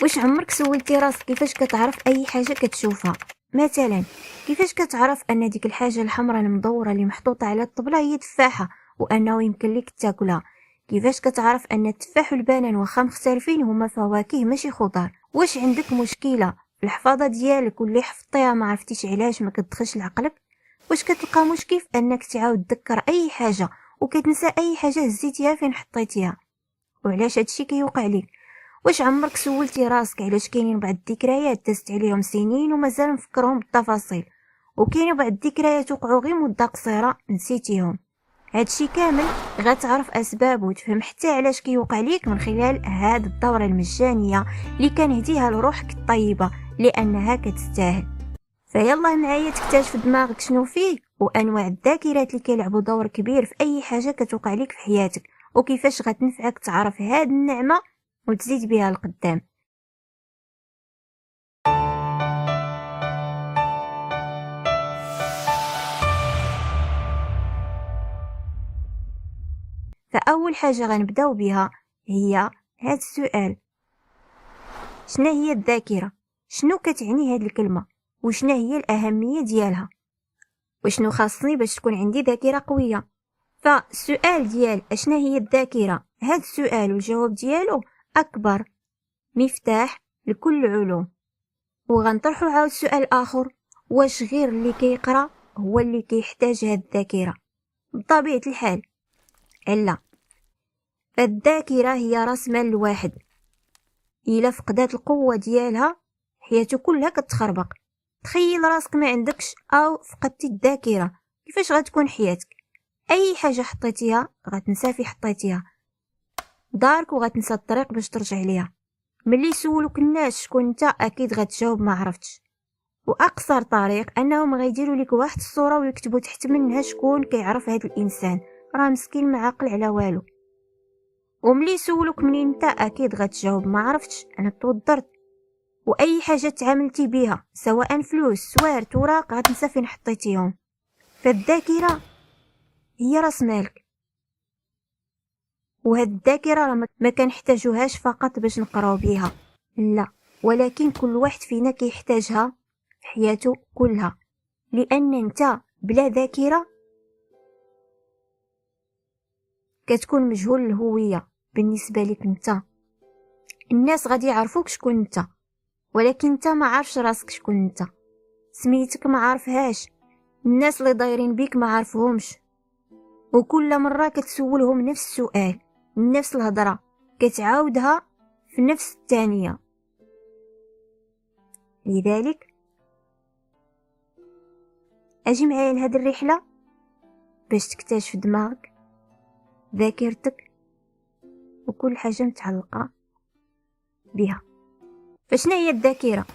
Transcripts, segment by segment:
واش عمرك سولتي راسك كيفاش كتعرف اي حاجه كتشوفها؟ مثلا كيفاش كتعرف ان ديك الحاجه الحمراء المدوره اللي محطوطه على الطبله هي تفاحه وانه يمكن لك تاكلها؟ كيفاش كتعرف ان التفاح والبنان واخا مختلفين هما فواكه ماشي خضار؟ واش عندك مشكله في الحفاظه ديالك واللي حفظتيها ما عرفتيش علاش ما كتدخلش لعقلك؟ واش كتلقى مشكل في انك تعاود تذكر اي حاجه وكتنسى اي حاجه هزيتيها فين حطيتيها؟ وعلاش هادشي كيوقع لك؟ واش عمرك سولتي راسك علاش كاينين بعض الذكريات دازت عليهم سنين ومازال مفكرهم بالتفاصيل، وكاينين بعض الذكريات وقعوا غير مده قصيره نسيتيهم؟ هادشي كامل غتعرف اسباب وتفهم حتى علاش كيوقع ليك من خلال هاد الدوره المجانيه اللي كنهديها لروحك الطيبه لانها كتستاهل. فيلا معايا تكتشف دماغك شنو فيه وانواع الذاكرات اللي كيلعبوا دور كبير في اي حاجه كتوقع لك في حياتك، وكيفاش غتنفعك تعرف هاد النعمه وتزيد بها لقدام. فاول حاجه غنبداو بها هي هاد السؤال: شنو هي الذاكره؟ شنو كتعني هاد الكلمه؟ وشنو هي الاهميه ديالها؟ وشنو خاصني باش تكون عندي ذاكره قويه؟ فالسؤال ديال اشنا هي الذاكره، هاد السؤال والجواب ديالو اكبر مفتاح لكل العلوم. وغنطرحو عاود سؤال اخر: واش غير اللي كيقرا هو اللي كيحتاج هاد الذاكره؟ بطبيعه الحال لا. فالذاكره هي راس مال الواحد، الا فقدات القوه ديالها حياته كلها كتخربق. تخيل راسك ما عندكش او فقدتي الذاكره، كيفاش غتكون حياتك؟ اي حاجه حطيتيها غتنسى في حطيتيها، دارك وغتنسى الطريق باش ترجع ليها. ملي يسولوك الناس شكون انت اكيد غتجاوب ما عرفتش، واقصر طريق انهم غيديروا لك واحد الصوره ويكتبوا تحت منها شكون كيعرف هذا الانسان، راه مسكين ما عاقل على والو. وملي يسولوك منين انت اكيد غتجاوب ما عرفتش، انا توضرت. واي حاجه تعاملتي بها سواء فلوس سوارت وراق غتنسى فين حطيتيهم. فالذاكره هي راس مالك، وهاد الذاكره راه ما كنحتاجوهاش فقط باش نقراو بيها، لا، ولكن كل واحد فينا كيحتاجها في حياته كلها، لان انت بلا ذاكره كتكون مجهول الهويه بالنسبه لك. انت الناس غادي يعرفوك شكون انت، ولكن انت ما عارفش راسك شكون انت. سميتك ما عارفهاش، الناس اللي دايرين بيك ما عارفهمش، وكل مره كتسولهم نفس السؤال نفس الهضره كتعاودها في نفس الثانيه. لذلك اجي معايا لهاد الرحله باش تكتشف دماغك، ذاكرتك، وكل حاجه متعلقه بها. فشنا هي الذاكره؟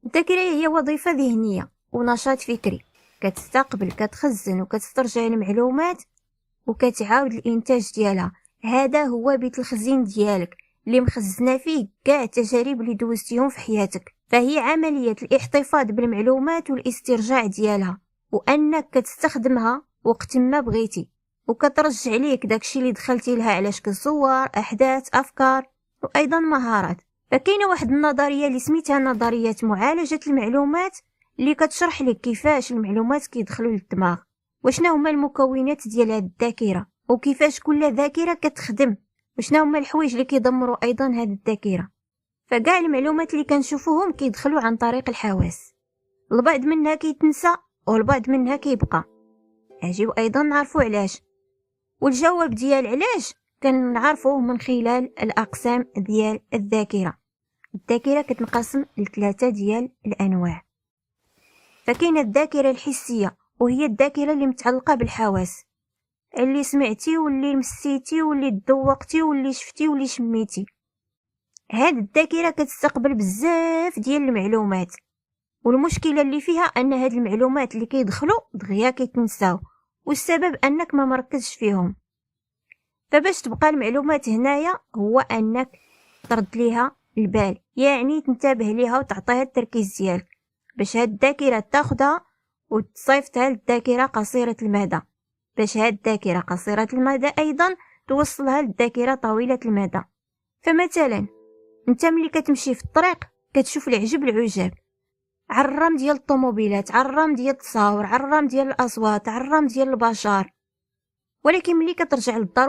الذاكره هي وظيفه ذهنيه ونشاط فكري، كتستقبل كتخزن وكتسترجع المعلومات وكتعاود الانتاج ديالها. هذا هو بيت الخزين ديالك اللي مخزنه فيه كاع التجارب اللي دوزتيهم في حياتك. فهي عمليه الاحتفاظ بالمعلومات والاسترجاع ديالها، وانك كتستخدمها وقت ما بغيتي، وكترجع ليك داكشي اللي دخلتي لها على شكل صور، احداث، افكار، وايضا مهارات. فكاينه واحد النظريه اللي سميتها نظريه معالجه المعلومات اللي كتشرح لك كيفاش المعلومات كيدخلوا للدماغ، وشنا هما المكونات ديال هاد الذاكره، وكيفاش كل ذاكره كتخدم، وشنا هما الحوايج اللي كيدمروا ايضا هاد الذاكره. فكاع المعلومات اللي كنشوفوهم كيدخلوا عن طريق الحواس، البعض منها كيتنسى والبعض منها كيبقى. اجيو ايضا نعرفوا علاش، والجواب ديال علاش كنعرفوه من خلال الاقسام ديال الذاكره. الذاكره كتنقسم لثلاثه ديال الانواع. فكاينه الذاكره الحسيه، وهي الذاكره اللي متعلقه بالحواس، اللي سمعتي واللي مسيتي واللي تذوقتي واللي شفتي واللي شميتي. هاد الذاكره كتستقبل بزاف ديال المعلومات، والمشكله اللي فيها ان هاد المعلومات اللي كيدخلوا دغيا كيتنساو، والسبب انك ما مركزش فيهم. فباش تبقى المعلومات هنايا هو انك ترد ليها البال، يعني تنتبه ليها وتعطيها التركيز ديالك، باش هاد الذاكره تاخدها وتصيفطها للذاكره قصيره المدى، باش هاد الذاكره قصيره المدى ايضا توصلها للذاكره طويله المدى. فمثلا انت ملي كتمشي في الطريق كتشوف العجب العجاب، عرام ديال الطوموبيلات، عرام ديال التصاور، عرام ديال الاصوات، عرام ديال البشر. ولكن ملي كترجع للدار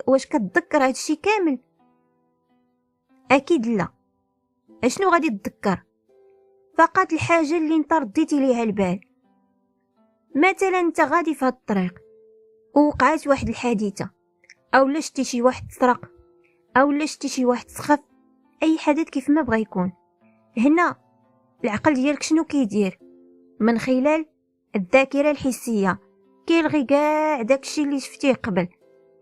واش كتذكر هادشي كامل؟ اكيد لا. اشنو غادي تذكر؟ فقط الحاجه اللي انت رديتي ليها البال. مثلا انت غادي في هاد الطريق ووقعت واحد الحادثه، او لا شتي شي واحد سرق، او لا شتي شي واحد سخف، اي حدث كيف ما بغى يكون. هنا العقل ديالك شنو كيدير؟ من خلال الذاكره الحسيه كيلغي كاع داكشي اللي شفتيه قبل،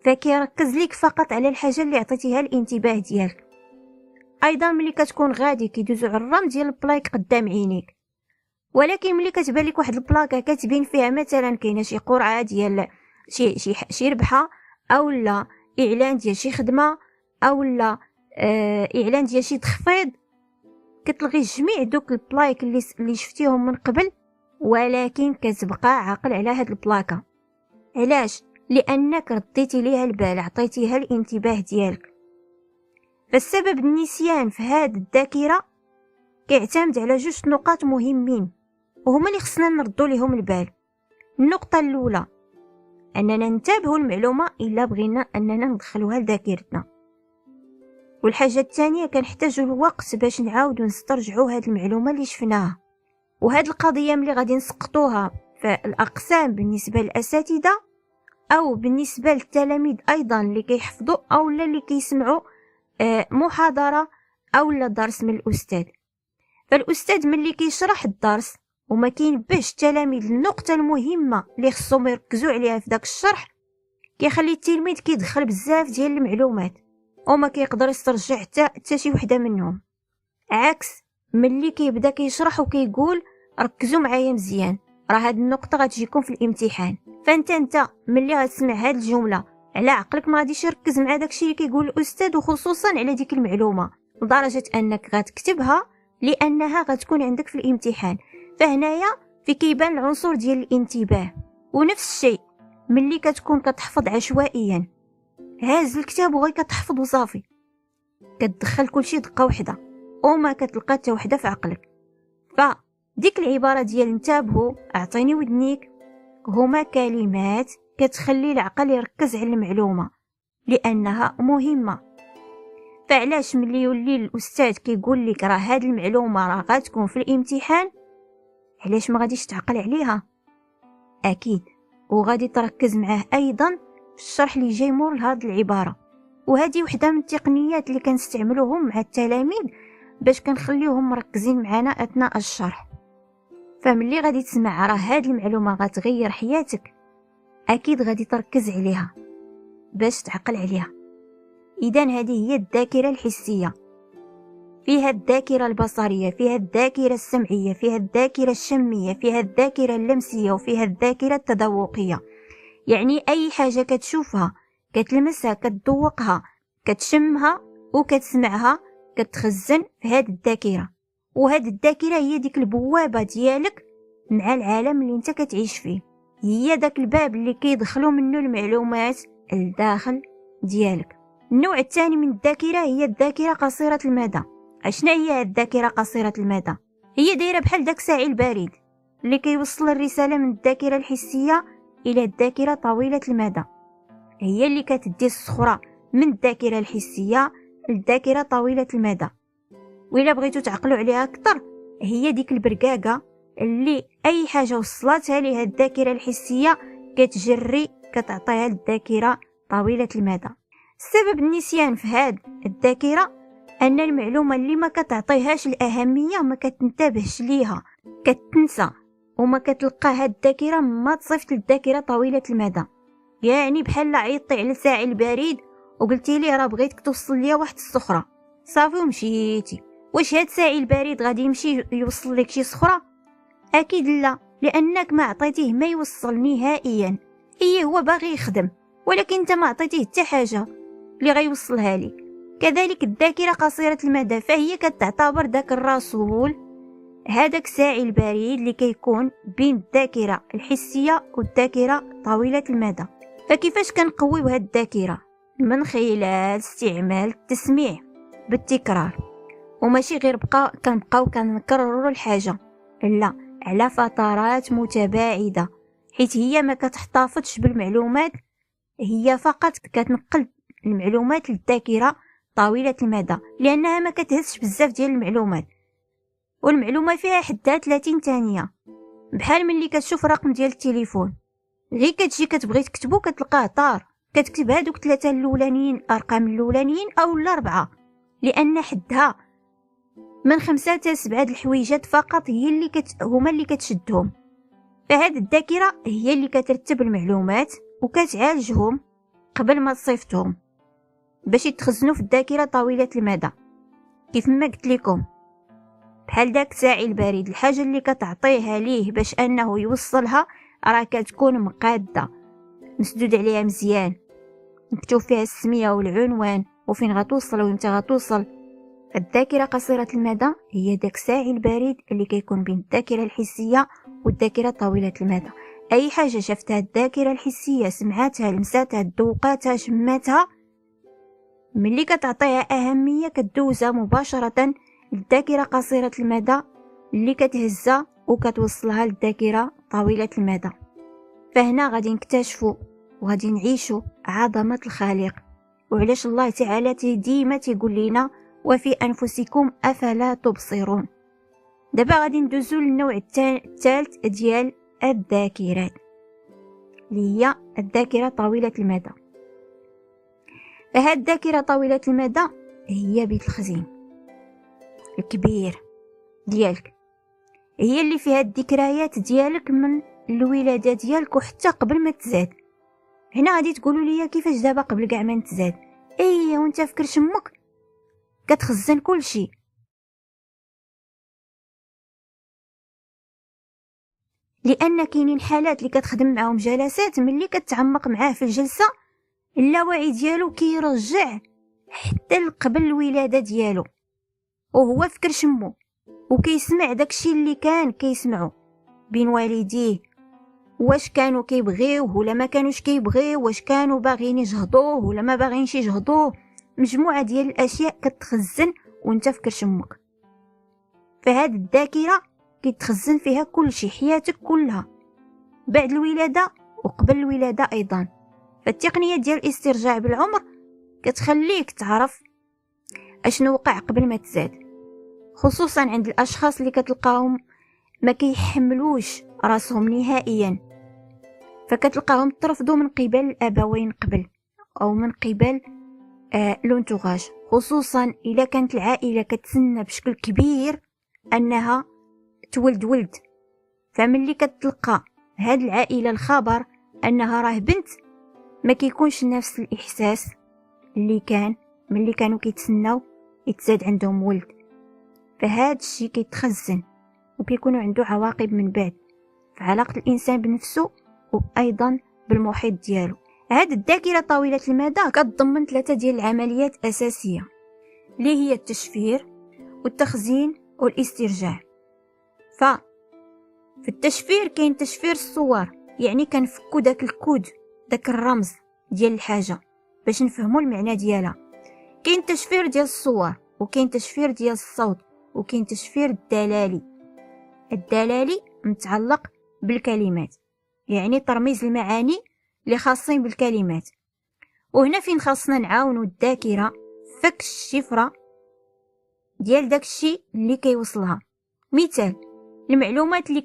فكيركز ليك فقط على الحاجه اللي عطيتيها الانتباه ديالك. ايضا ملي كتكون غادي كيدوزو عرام ديال البلايك قدام عينيك، ولكن ملي كتبان لك واحد البلاكه كتبين فيها مثلا كاينه شي قرعه ديال شي ربحه، او لا اعلان ديال شي خدمه، او لا اعلان ديال شي تخفيض، كتلغي جميع دوك البلايك اللي شفتيهم من قبل، ولكن كتبقى عاقل على هاد البلاكه. علاش؟ لانك رديتي ليها البال، عطيتيها الانتباه ديالك. فالسبب النسيان في هاد الذاكره كيعتمد على جوج نقاط مهمين، وهما اللي خصنا نردوا ليهم البال. النقطه الاولى اننا ننتبهوا المعلومه الا بغينا اننا ندخلوها لذاكرتنا، والحاجه الثانيه كنحتاجوا الوقت باش نعاودوا نسترجعوا هاد المعلومه اللي شفناها. وهاد القضيه ملي غادي نسقطوها في الاقسام بالنسبه للاساتذه او بالنسبه للتلاميذ ايضا اللي كيحفظوا او اللي كيسمعوا محاضره او درس من الاستاذ، فالاستاذ ملي كيشرح الدرس وما كينبهش التلاميذ النقطه المهمه اللي خصهم يركزوا عليها في داك الشرح، كيخلي التلميذ كيدخل بزاف ديال المعلومات وما كيقدر يسترجع حتى شي وحده منهم. عكس ملي كيبدا كيشرح وكيقول ركزوا معايا مزيان، راه هاد النقطه غتجيكم في الامتحان، فانت ملي غتسمع هاد الجمله على عقلك ما غاديش يركز مع داكشي اللي كيقول الاستاذ، وخصوصا على ديك المعلومه لدرجه انك غتكتبها لانها غتكون عندك في الامتحان. فهنايا في كيبان العنصر ديال الانتباه. ونفس الشيء ملي كتكون كتحفظ عشوائيا، هاز الكتاب وغير كتحفظ وصافي، كتدخل كلشي دقه وحده وما كتلقى حتى وحده في عقلك. فديك العباره ديال انتبهوا اعطيني ودنيك هما كلمات كتخلي العقل يركز على المعلومه لانها مهمه. فعلاش ملي يولي الاستاذ كيقول لك راه هاد المعلومه راه غتكون في الامتحان، علاش ما غاديش تعقل عليها؟ اكيد وغادي تركز معاه ايضا في الشرح اللي جاي مور هاد العباره. وهذه وحده من التقنيات اللي كنستعملوهم مع التلاميذ باش كنخليوهم مركزين معنا اثناء الشرح. فملي غادي تسمع راه هاد المعلومه غتغير حياتك، اكيد غادي تركز عليها باش تعقل عليها. اذا هذه هي الذاكره الحسيه، فيها الذاكره البصريه، فيها الذاكره السمعيه، فيها الذاكره الشميه، فيها الذاكره اللمسيه، وفيها الذاكره التذوقيه. يعني اي حاجه كتشوفها كتلمسها كتذوقها كتشمها وكتسمعها كتخزن في هذه الذاكره. وهذه الذاكره هي ديك البوابه ديالك مع العالم اللي انت كتعيش فيه، هي داك الباب اللي كيدخلوا منه المعلومات لداخل ديالك. النوع الثاني من الذاكره هي الذاكره قصيره المدى. اشنا هي الذاكره قصيره المدى؟ هي دايره بحال داك ساعي البريد اللي كيوصل الرساله من الذاكره الحسيه الى الذاكره طويله المدى، هي اللي كتدي الصخره من الذاكره الحسيه للذاكره طويله المدى. وإلا بغيتو تعقلوا عليها اكثر، هي ديك البرقاقه اللي اي حاجه وصلتها ليها الذاكره الحسيه كتجري كتعطيها للذاكره طويله المدى. السبب النسيان في هاد الذاكره ان المعلومه اللي ما كتعطيهاش الاهميه ما كتنتبهش ليها، كتنسى وما كتلقاها الذاكره ما تصيفط للذاكره طويله المدى. يعني بحال عيطتي على ساعي البريد وقلتي ليه راه بغيتك توصل ليا واحد الصخره، صافي ومشيتي. واش هاد ساعي البريد غادي يمشي يوصل لك شي صخره؟ اكيد لا، لانك ما عطيتيه ما يوصل نهائيا. هو باغي يخدم ولكن انت ما عطيتيه حتى حاجه اللي غيوصلها لك. كذلك الذاكره قصيره المدى، فهي كتعتبر داك الرسول، هذاك ساعي البريد اللي كيكون بين الذاكره الحسيه والذاكره طويله المدى. فكيفاش كنقويو هاد الذاكره؟ من خلال استعمال التسميع. بالتكرار، وماشي غير كنبقاو كنكرروا الحاجه، لا، على فترات متباعده، حيت هي ما كتحتفظش بالمعلومات، هي فقط كتنقل المعلومات للذاكره طويله المدى، لانها ما كتهزش بزاف ديال المعلومات، والمعلومه فيها حدها 30 ثانيه. بحال ملي كتشوف رقم ديال التليفون، غير كتجي كتبغي تكتبو كتلقاه طار، كتكتب هادوك 3 الاولانيين، الارقام الاولانيين او الاربعه، لان حدها من 5 حتى 7 الحويجات فقط هي اللي هما اللي كتشدهم. فهاد الذاكره هي اللي كترتب المعلومات وكتعالجهم قبل ما تصيفطهم باش يتخزنوا في الذاكره طويله المدى. كيف ما قلت لكم، بحال داك الساعي البريد، الحاجه اللي كتعطيها ليه باش انه يوصلها راه كتكون مقاده، مسدود عليها مزيان، مكتوب فيها السميه والعنوان وفين غتوصل وامتى غتوصل. الذاكره قصيره المدى هي داك الساعي البريد اللي كيكون بين الذاكره الحسيه والذاكره طويله المدى. اي حاجه شفتها الذاكره الحسيه، سمعتها، لمساتها، ذوقاتها، شماتها، ملي كتعطيها اهميه كتدوزها مباشره للذاكره قصيره المدى اللي كتهزها وكتوصلها للذاكره طويله المدى. فهنا غادي نكتشفوا وغادي نعيشوا عظمه الخالق، وعلاش الله تعالى ديما تيقول لنا وفي انفسكم افلا تبصرون. دابا غادي ندوزو للنوع الثالث ديال الذاكرات، اللي هي الذاكره طويله المدى. فهاد الذاكره طويله المدى هي بيت الخزين الكبير ديالك، هي اللي فيها الذكريات ديالك من الولاده ديالك وحتى قبل ما تزاد. هنا غادي تقولوا لي كيفاش دابا قبل كاع ما نتزاد؟ اي وانت في كرش امك كتخزن كل شيء، لان كاينين حالات اللي كتخدم معاهم جلسات، ملي كتعمق معاه في الجلسه اللاوعي ديالو كيرجع حتى قبل الولاده ديالو وهو في كرش امو، وكيسمع داكشي اللي كان كيسمعو بين والديه، واش كانوا كيبغيوه ولا ما كانوش كيبغيوه، واش كانوا باغيين يجهضوه ولا ما باغيينش يجهضوه. مجموعه ديال الاشياء كتخزن وانت في كرش امك. فهاد الذاكره كيتخزن فيها كل شيء، حياتك كلها بعد الولاده وقبل الولاده ايضا. فالتقنيه ديال الاسترجاع بالعمر كتخليك تعرف اشنو وقع قبل ما تزاد، خصوصا عند الاشخاص اللي كتلقاهم ما كيحملوش راسهم نهائيا، فكتلقاهم ترفضوا من قبل الابوين قبل او من قبل لونتوغاج، خصوصا اذا كانت العائله كتسنى بشكل كبير انها تولد ولد. فملي كتلقى هاد العائله الخبر انها راه بنت، ما كيكونش نفس الاحساس اللي كان ملي كانوا كيتسناو يتزاد عندهم ولد. فهاد الشيء كيتخزن وكيكونوا عنده عواقب من بعد في علاقه الانسان بنفسه وايضا بالمحيط ديالو. هاد الذاكره طويله المدى كتضمن 3 ديال العمليات اساسيه، اللي هي التشفير والتخزين والاسترجاع. في التشفير كاين تشفير الصور، يعني كنفكوا داك الكود، داك الرمز ديال الحاجه باش نفهموا المعنى ديالها. كاين تشفير ديال الصور، وكاين تشفير ديال الصوت، وكاين تشفير الدلالي. الدلالي متعلق بالكلمات، يعني ترميز المعاني اللي خاصين بالكلمات. وهنا فين خاصنا نعاونوا الذاكره فك الشفره ديال داكشي اللي كيوصلها. مثال، المعلومات اللي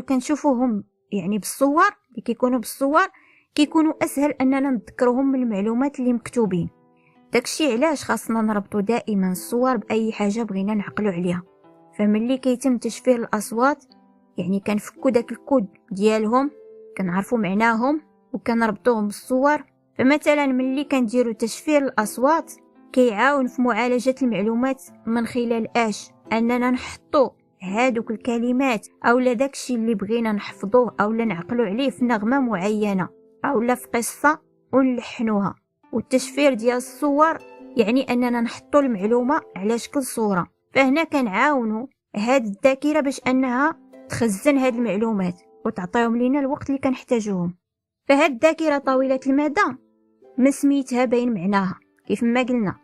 كنشوفوهم يعني بالصور، اللي كيكونوا بالصور كيكونوا اسهل اننا نذكرهم من المعلومات اللي مكتوبين. داكشي علاش خاصنا نربطوا دائما الصور باي حاجه بغينا نعقلوا عليها. فملي كيتم تشفير الاصوات، يعني كنفكوا داك الكود ديالهم، كنعرفوا معناهم وكنربطوهم بالصور. فمثلا ملي كنديروا تشفير الاصوات كيعاون في معالجه المعلومات من خلال اننا نحطوا هادوك الكلمات اولا داكشي اللي بغينا نحفظوه اولا نعقلوا عليه في نغمه معينه اولا في قصه ونلحنوها. والتشفير ديال الصور يعني اننا نحطوا المعلومه على شكل صوره. فهنا كنعاونوا هاد الذاكره باش انها تخزن هاد المعلومات وتعطيهم لينا الوقت اللي كنحتاجوهم. فهاد الذاكره طويله المدى ما سميتها باين معناها، كيف ما قلنا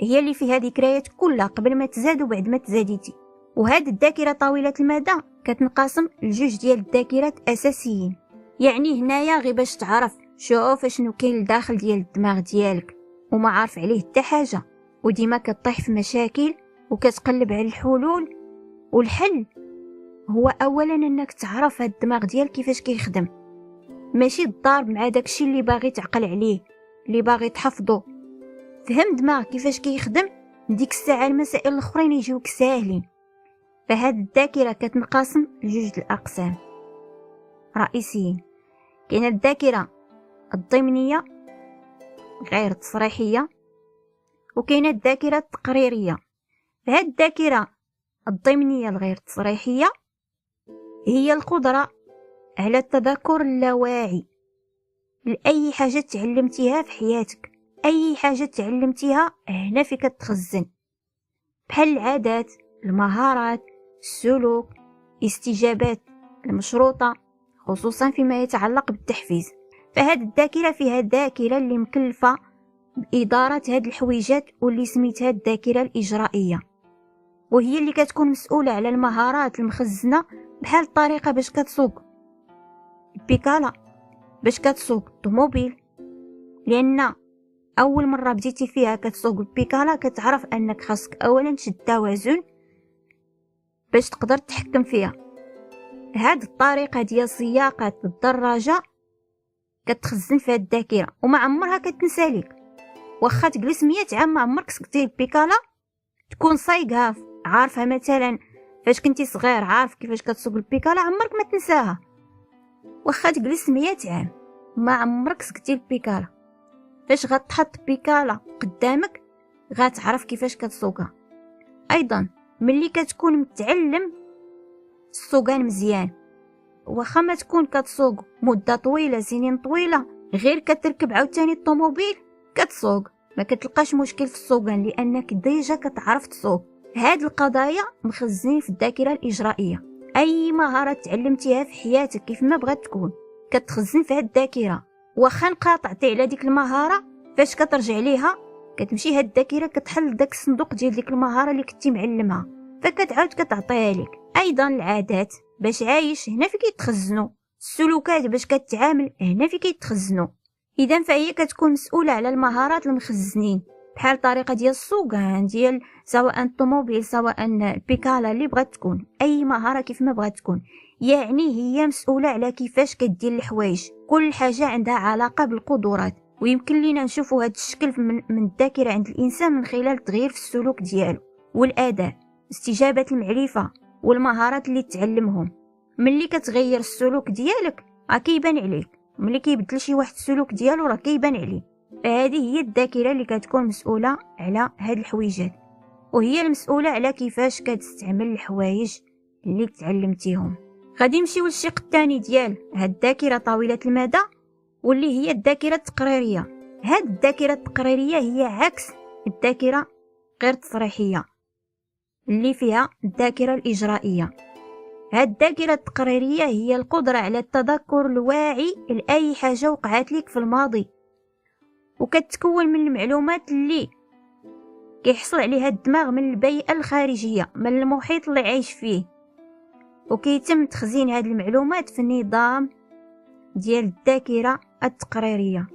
هي اللي فيها ذكريات كلها قبل ما تزاد وبعد ما تزاديتي. وهاد الذاكره طويله المدى كتنقسم لجوج ديال الذاكرات اساسيين. يعني هنايا غير باش تعرف شوف شنو كاين لداخل ديال الدماغ ديالك وما عارف عليه حتى حاجه، وديما كطيح في مشاكل وكتقلب على الحلول. والحل هو اولا انك تعرف هاد الدماغ ديالك كيفاش كيخدم، ماشي تضارب مع داكشي اللي باغي تعقل عليه، اللي باغي تحفظه. فهم دماغ كيفاش كيخدم، ديك الساعه المسائل الاخرين يجيوك ساهلين. فهاد الذاكره كتنقسم لجوج الاقسام رئيسيين. كاينه الذاكره الضمنيه غير تصريحيه، وكاينه الذاكره التقريريه. فهاد الذاكره الضمنيه الغير تصريحيه هي القدره على التذكر اللاواعي لأي حاجة تعلمتيها في حياتك. أي حاجة تعلمتيها هنا في كتخزن، بحال العادات، المهارات، السلوك، استجابات المشروطة، خصوصا فيما يتعلق بالتحفيز. فهاد الذاكرة فيها ذاكرة اللي مكلفة بإدارة هاد الحويجات واللي سميتها الذاكرة الإجرائية، وهي اللي كتكون مسؤولة على المهارات المخزنة، بحال الطريقة باش كتسوق البيكالا، باش كتسوق الطوموبيل. لان اول مره بديتي فيها كتسوق البيكالا كتعرف انك خاصك اولا تشد التوازن باش تقدر تحكم فيها. هاد الطريقه ديال سياقه الدراجه كتخزن فيها الذاكره وما عمرها كتنسى لك. واخا تجلس 100 عام ما عمرك سقتي البيكالا تكون صايقها عارفها. مثلا فاش كنتي صغير عارف كيفاش كتسوق البيكالا عمرك ما تنساها. واخا تجلس 100 عام ما عمرك سقتي البيكالا، فاش غتحط بيكالا قدامك غتعرف كيفاش كتسوقها. ايضا ملي كتكون متعلم السوقان مزيان، واخا ما تكون كتسوق مده طويله سنين طويله، غير كتركب عاوتاني الطوموبيل كتسوق ما كتلقاش مشكل في السوقان لانك ديجا كتعرف تسوق. هاد القضايا مخزنين في الذاكره الاجرائيه. اي مهاره تعلمتيها في حياتك كيف ما بغات تكون كتخزن في هاد الذاكره. واخا انقطعتي على ديك المهاره فاش كترجع ليها كتمشي هاد الذاكره كتحل داك الصندوق ديال ديك المهاره اللي كنتي معلمها فكتعاود كتعطيها لك. ايضا العادات باش عايش هنا في كيتخزنوا، السلوكات باش كتعامل هنا في كيتخزنوا. اذا فهي كتكون مسؤوله على المهارات المخزنين، بحال الطريقه ديال السوقان ديال سواء الطوموبيل سواء البيكالا اللي بغات تكون، اي مهاره كيف ما بغات تكون. يعني هي مسؤوله على كيفاش كدير الحوايج. كل حاجه عندها علاقه بالقدرات، ويمكن لينا نشوفوا هذا الشكل من الذاكره عند الانسان من خلال التغيير في السلوك ديالو والاداء، استجابه المعرفه والمهارات اللي تعلمهم. ملي كتغير السلوك ديالك راه كيبان عليك، ملي كيبدل شي واحد السلوك ديالو راه كيبان عليه. فهذه هي الذاكره اللي كتكون مسؤوله على هاد الحويجات، وهي المسؤوله على كيفاش كتستعمل الحوايج اللي تعلمتيهم. غادي نمشيو للشق الثاني ديال هاد الذاكره طويله المدى واللي هي الذاكره التقريريه. هاد الذاكره التقريريه هي عكس الذاكره غير تصريحيه اللي فيها الذاكره الاجرائيه. هاد الذاكره التقريريه هي القدره على التذكر الواعي لاي حاجه وقعت لك في الماضي، وكتكون من المعلومات اللي كيحصل عليها الدماغ من البيئه الخارجيه، من المحيط اللي عايش فيه، وكيتم تخزين هذه المعلومات في النظام ديال الذاكره التقريريه.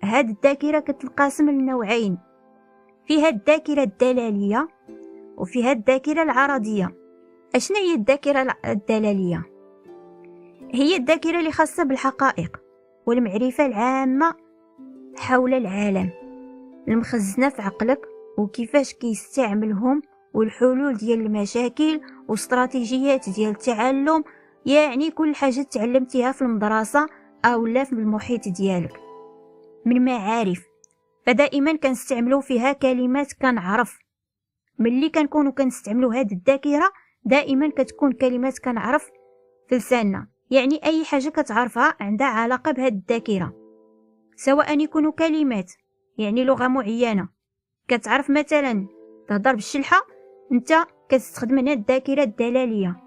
هاد الذاكره كتنقسم لنوعين، فيها الذاكره الدلاليه وفيها الذاكره العرضيه. اشنا هي الذاكره الدلاليه؟ هي الذاكره اللي خاصه بالحقائق والمعرفه العامه حول العالم، المخزنه في عقلك وكيفاش كيستعملهم والحلول ديال المشاكل واستراتيجيات ديال التعلم. يعني كل حاجه تعلمتيها في المدرسه او لا في المحيط ديالك من معارف، فدائما كنستعملوا فيها كلمات كنعرف. ملي كنكونوا كنستعملوا هذه الذاكره دائما كتكون كلمات كنعرف في لساننا. يعني اي حاجه كتعرفها عندها علاقه بهذه الذاكره، سواء يكونوا كلمات يعني لغه معينه كتعرف. مثلا تهضر بالشلحه انت كتستخدم هنا الذاكره الدلاليه،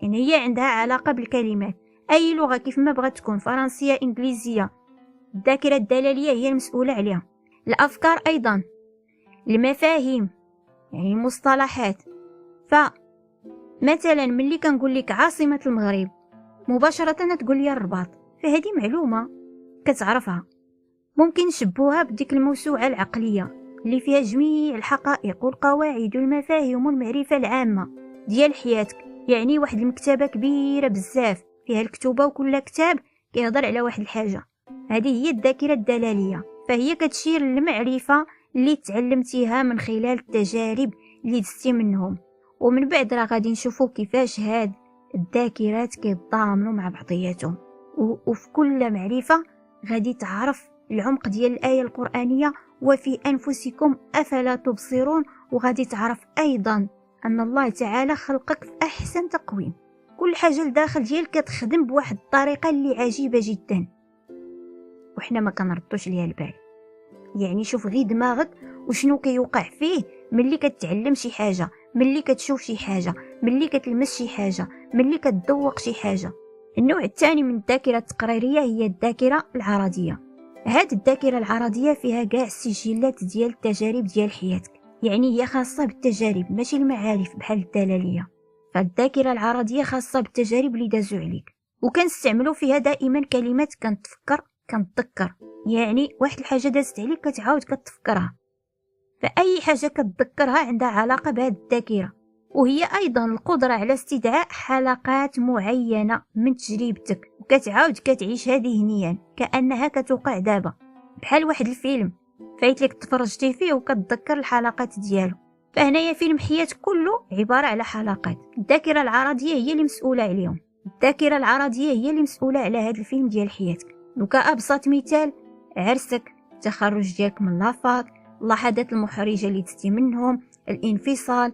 يعني هي عندها علاقه بالكلمات. اي لغه كيف ما بغات تكون، فرنسيه انجليزيه، الذاكره الدلاليه هي المسؤوله عليها. الافكار ايضا المفاهيم، يعني المصطلحات. فمثلا ملي كنقول لك عاصمة المغرب مباشرة تقول لي الرباط، فهذه معلومة كتعرفها. ممكن نشبوها بديك الموسوعة العقلية اللي فيها جميع الحقائق والقواعد والمفاهيم والمعرفة العامة ديال حياتك، يعني واحد المكتبة كبيرة بزاف فيها الكتوبة وكل كتاب كيهضر على واحد الحاجة. هذه هي الذاكرة الدلالية، فهي كتشير للمعرفة اللي تعلمتيها من خلال التجارب اللي دزتي منهم. ومن بعد راه غادي نشوفوا كيفاش هاد الذاكرات كيتضامنوا مع بعضياتهم، وفي كل معرفة غادي تعرف العمق ديال الآية القرآنية وفي أنفسكم أفلا تبصرون، وغادي تعرف أيضا أن الله تعالى خلقك في أحسن تقويم. كل حاجة لداخل ديالك كتخدم بواحد الطريقة اللي عجيبة جدا وحنا ما كنردوش ليها البال. يعني شوف غير دماغك وشنو كيوقع فيه ملي كتعلم شي حاجة، ملي كتشوف شي حاجة، ملي كتلمس شي حاجة، ملي كتذوق شي حاجة. النوع الثاني من الذاكرة التقريرية هي الذاكرة العرضية. هاد الذاكرة العرضية فيها كاع السجلات ديال التجارب ديال حياتك، يعني هي خاصة بالتجارب ماشي المعارف بحال الدلالية. فالذاكرة العرضية خاصة بالتجارب اللي دازو عليك، وكنستعملوا فيها دائما كلمة كنتذكر، يعني واحد الحاجة دازت عليك كتعاود كتفكرها. فأي حاجة كتذكرها عندها علاقة بهاد الذاكرة، وهي أيضا القدرة على استدعاء حلقات معينة من تجربتك وكتعاود كتعيشها ذهنيا كأنها كتوقع دابا، بحال واحد الفيلم فايت لك تفرجتي فيه وكتذكر الحلقات ديالو. فهنايا فيلم حياتك كله عبارة على حلقات. الذاكرة العرضية هي اللي مسؤولة عليهم، الذاكرة العرضية هي اللي مسؤولة على هذا الفيلم ديال حياتك. دوكا أبسط مثال، عرسك، التخرج ديالك من لافاك، اللحظات المحرجة اللي دزتي منهم، الانفصال،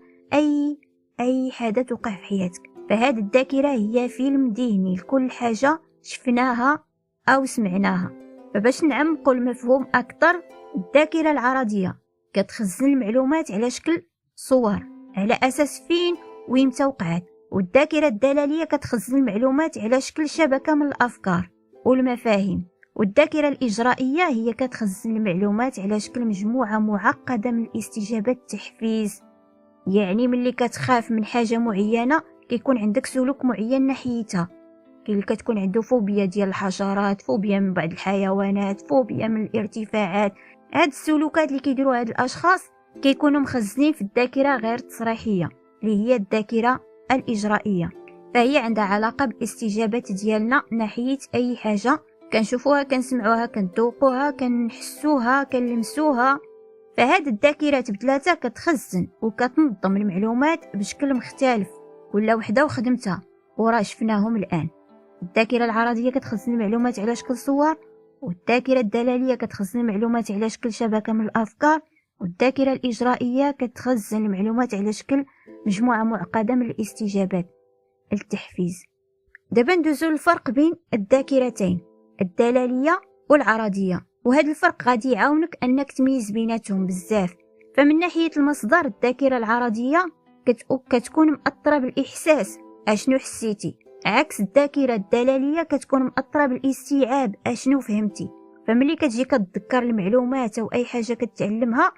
أي حدث وقع في حياتك. فهذه الذاكرة هي فيلم ذهني لكل حاجة شفناها أو سمعناها. فباش نعمقوا المفهوم أكثر، الذاكرة العرضية كتخزن المعلومات على شكل صور على أساس فين ويمتى وقعت، والذاكرة الدلالية كتخزن المعلومات على شكل شبكة من الأفكار والمفاهيم، والذاكرة الإجرائية هي كتخزن المعلومات على شكل مجموعة معقدة من الاستجابات التحفيز. يعني ملي كتخاف من حاجة معينة كيكون عندك سلوك معين ناحيتها. كاين اللي كتكون عنده فوبيا ديال الحشرات، فوبيا من بعض الحيوانات، فوبيا من الارتفاعات. هاد السلوكات اللي كيديروا هاد الاشخاص كيكونوا مخزنين في الذاكرة غير التصريحية اللي هي الذاكرة الإجرائية، فهي عندها علاقة بالاستجابات ديالنا ناحية أي حاجة كنشوفوها، كنسمعوها، كنذوقوها، كنحسوها، كنلمسوها. فهاد الذاكرات بثلاثة كتخزن وكتنظم المعلومات بشكل مختلف، ولا وحده وخدمتها وراه شفناهم الآن. الذاكرة العرضية كتخزن المعلومات على شكل صور، والذاكرة الدلالية كتخزن المعلومات على شكل شبكة من الأفكار، والذاكرة الإجرائية كتخزن المعلومات على شكل مجموعة معقدة من الاستجابات التحفيز. دابا ندوزو الفرق بين الذاكرتين الدلالية والعرضية، وهذا الفرق غادي يعاونك أنك تميز بيناتهم بزاف. فمن ناحية المصدر، الذاكرة العرضية كتكون مأطرة بالإحساس أشنو حسيتي، عكس الذاكرة الدلالية كتكون مأطرة بالاستيعاب أشنو فهمتي. فملي كتجي كتذكر المعلومات أو أي حاجة كتعلمها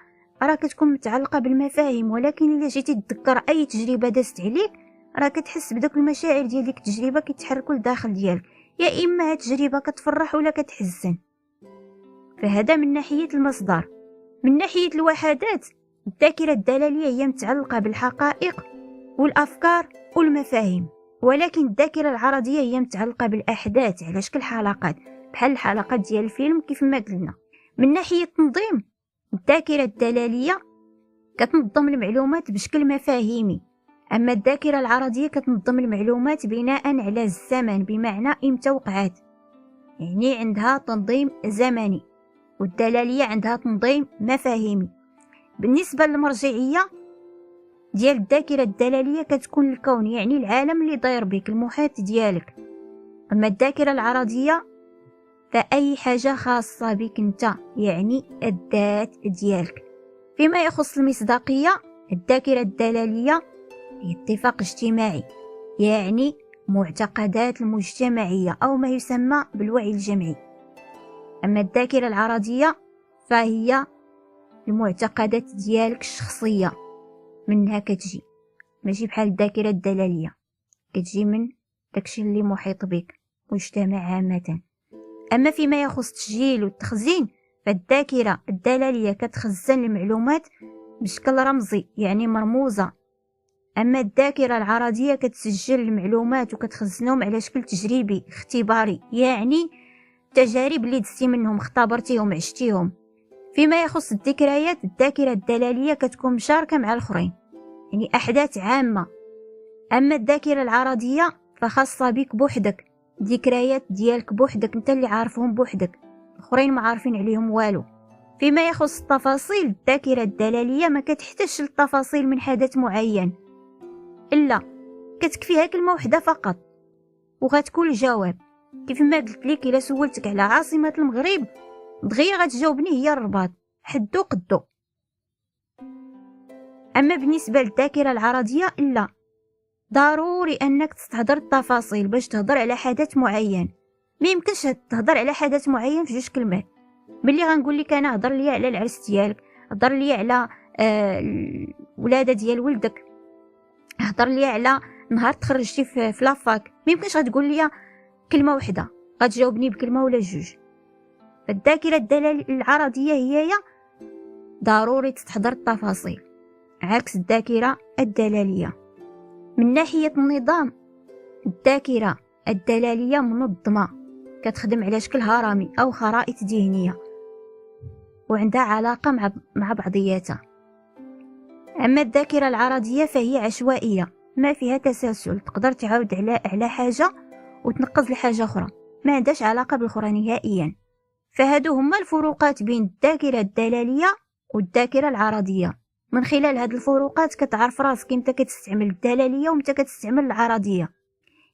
راه كتكون متعلقة بالمفاهيم، ولكن إلا جيتي تذكر أي تجربة دازت عليك راه كتحس بداك المشاعر ديال ديك التجربة كيتحركوا لداخل ديالك، يا إما هاد التجربة كتفرح ولا كتحزن. فهذا من ناحية المصدر. من ناحية الوحدات، الذاكرة الدلالية هي متعلقة بالحقائق والأفكار والمفاهيم، ولكن الذاكرة العرضية هي متعلقة بالأحداث على شكل حلقات بحال الحلقات ديال الفيلم كيف ما قلنا. من ناحية التنظيم، الذاكرة الدلالية كتنظم المعلومات بشكل مفاهيمي، أما الذاكرة العرضية كتنظم المعلومات بناء على الزمن، بمعنى إمتى وقعت، يعني عندها تنظيم زمني. والدلالية عندها تنظيم مفاهيمي. بالنسبة للمرجعية ديال الذاكرة الدلالية كتكون الكون، يعني العالم اللي داير بك، المحيط ديالك. أما الذاكرة العرضية فأي حاجة خاصة بك انت، يعني الذات ديالك. فيما يخص المصداقية، الذاكرة الدلالية هي اتفاق اجتماعي، يعني معتقدات المجتمعية أو ما يسمى بالوعي الجمعي. أما الذاكرة العرضية فهي المعتقدات ديالك الشخصية منها كتجي، ماشي بحال الذاكرة الدلالية كتجي من داكشي اللي محيط بك مجتمع عامة. أما فيما يخص التسجيل والتخزين فالذاكرة الدلالية كتخزن المعلومات بشكل رمزي يعني مرموزة، أما الذاكرة العرضية كتسجل المعلومات وكتخزنهم على شكل تجريبي اختباري، يعني تجارب اللي دزتي منهم اختبرتيهم عشتيهم. فيما يخص الذكريات الذاكرة الدلالية كتكون مشاركة مع الآخرين يعني أحداث عامة. أما الذاكرة العرضية فخاصة بك بوحدك، ذكريات ديالك بوحدك انت اللي عارفهم بوحدك، الآخرين ما عارفين عليهم والو. فيما يخص التفاصيل الذاكرة الدلالية ما كتحتاجش التفاصيل من حدث معين، إلا كتكفيها كلمة واحدة فقط وغتكون الجواب. كيف ما قلت لك إلا سولتك على عاصمة المغرب دغيا غتجاوبني هي الرباط، حدو قدو. أما بالنسبة للذاكرة العرضية إلا ضروري أنك تستحضر التفاصيل باش تهضر على حدث معين. ما يمكنش تهضر على حدث معين في 2 كلمات. ملي غنقول لك أنا هضر لي على العرس ديالك، هضر لي على الولادة ديال ولدك، هضر لي على نهار تخرجتي في لافاك، ما يمكنش غتقول لي كلمة واحدة، غتجاوبني بكلمة ولا 2. فالذاكرة العرضية هي ضروري تستحضر التفاصيل عكس الذاكرة الدلالية. من ناحية النظام الذاكرة الدلالية منظمة، كتخدم على شكل هرمي أو خرائط ذهنية وعندها علاقة مع بعضياتها. أما الذاكرة العرضية فهي عشوائية ما فيها تسلسل، تقدر تعاود على حاجة وتنقز لحاجة أخرى، ما عندهاش علاقة بالأخرى نهائيا. فهادو هما الفروقات بين الذاكرة الدلالية والذاكرة العرضية. من خلال هاد الفروقات كتعرف راسك امتى كتستعمل الدلالية وامتى كتستعمل العرضية.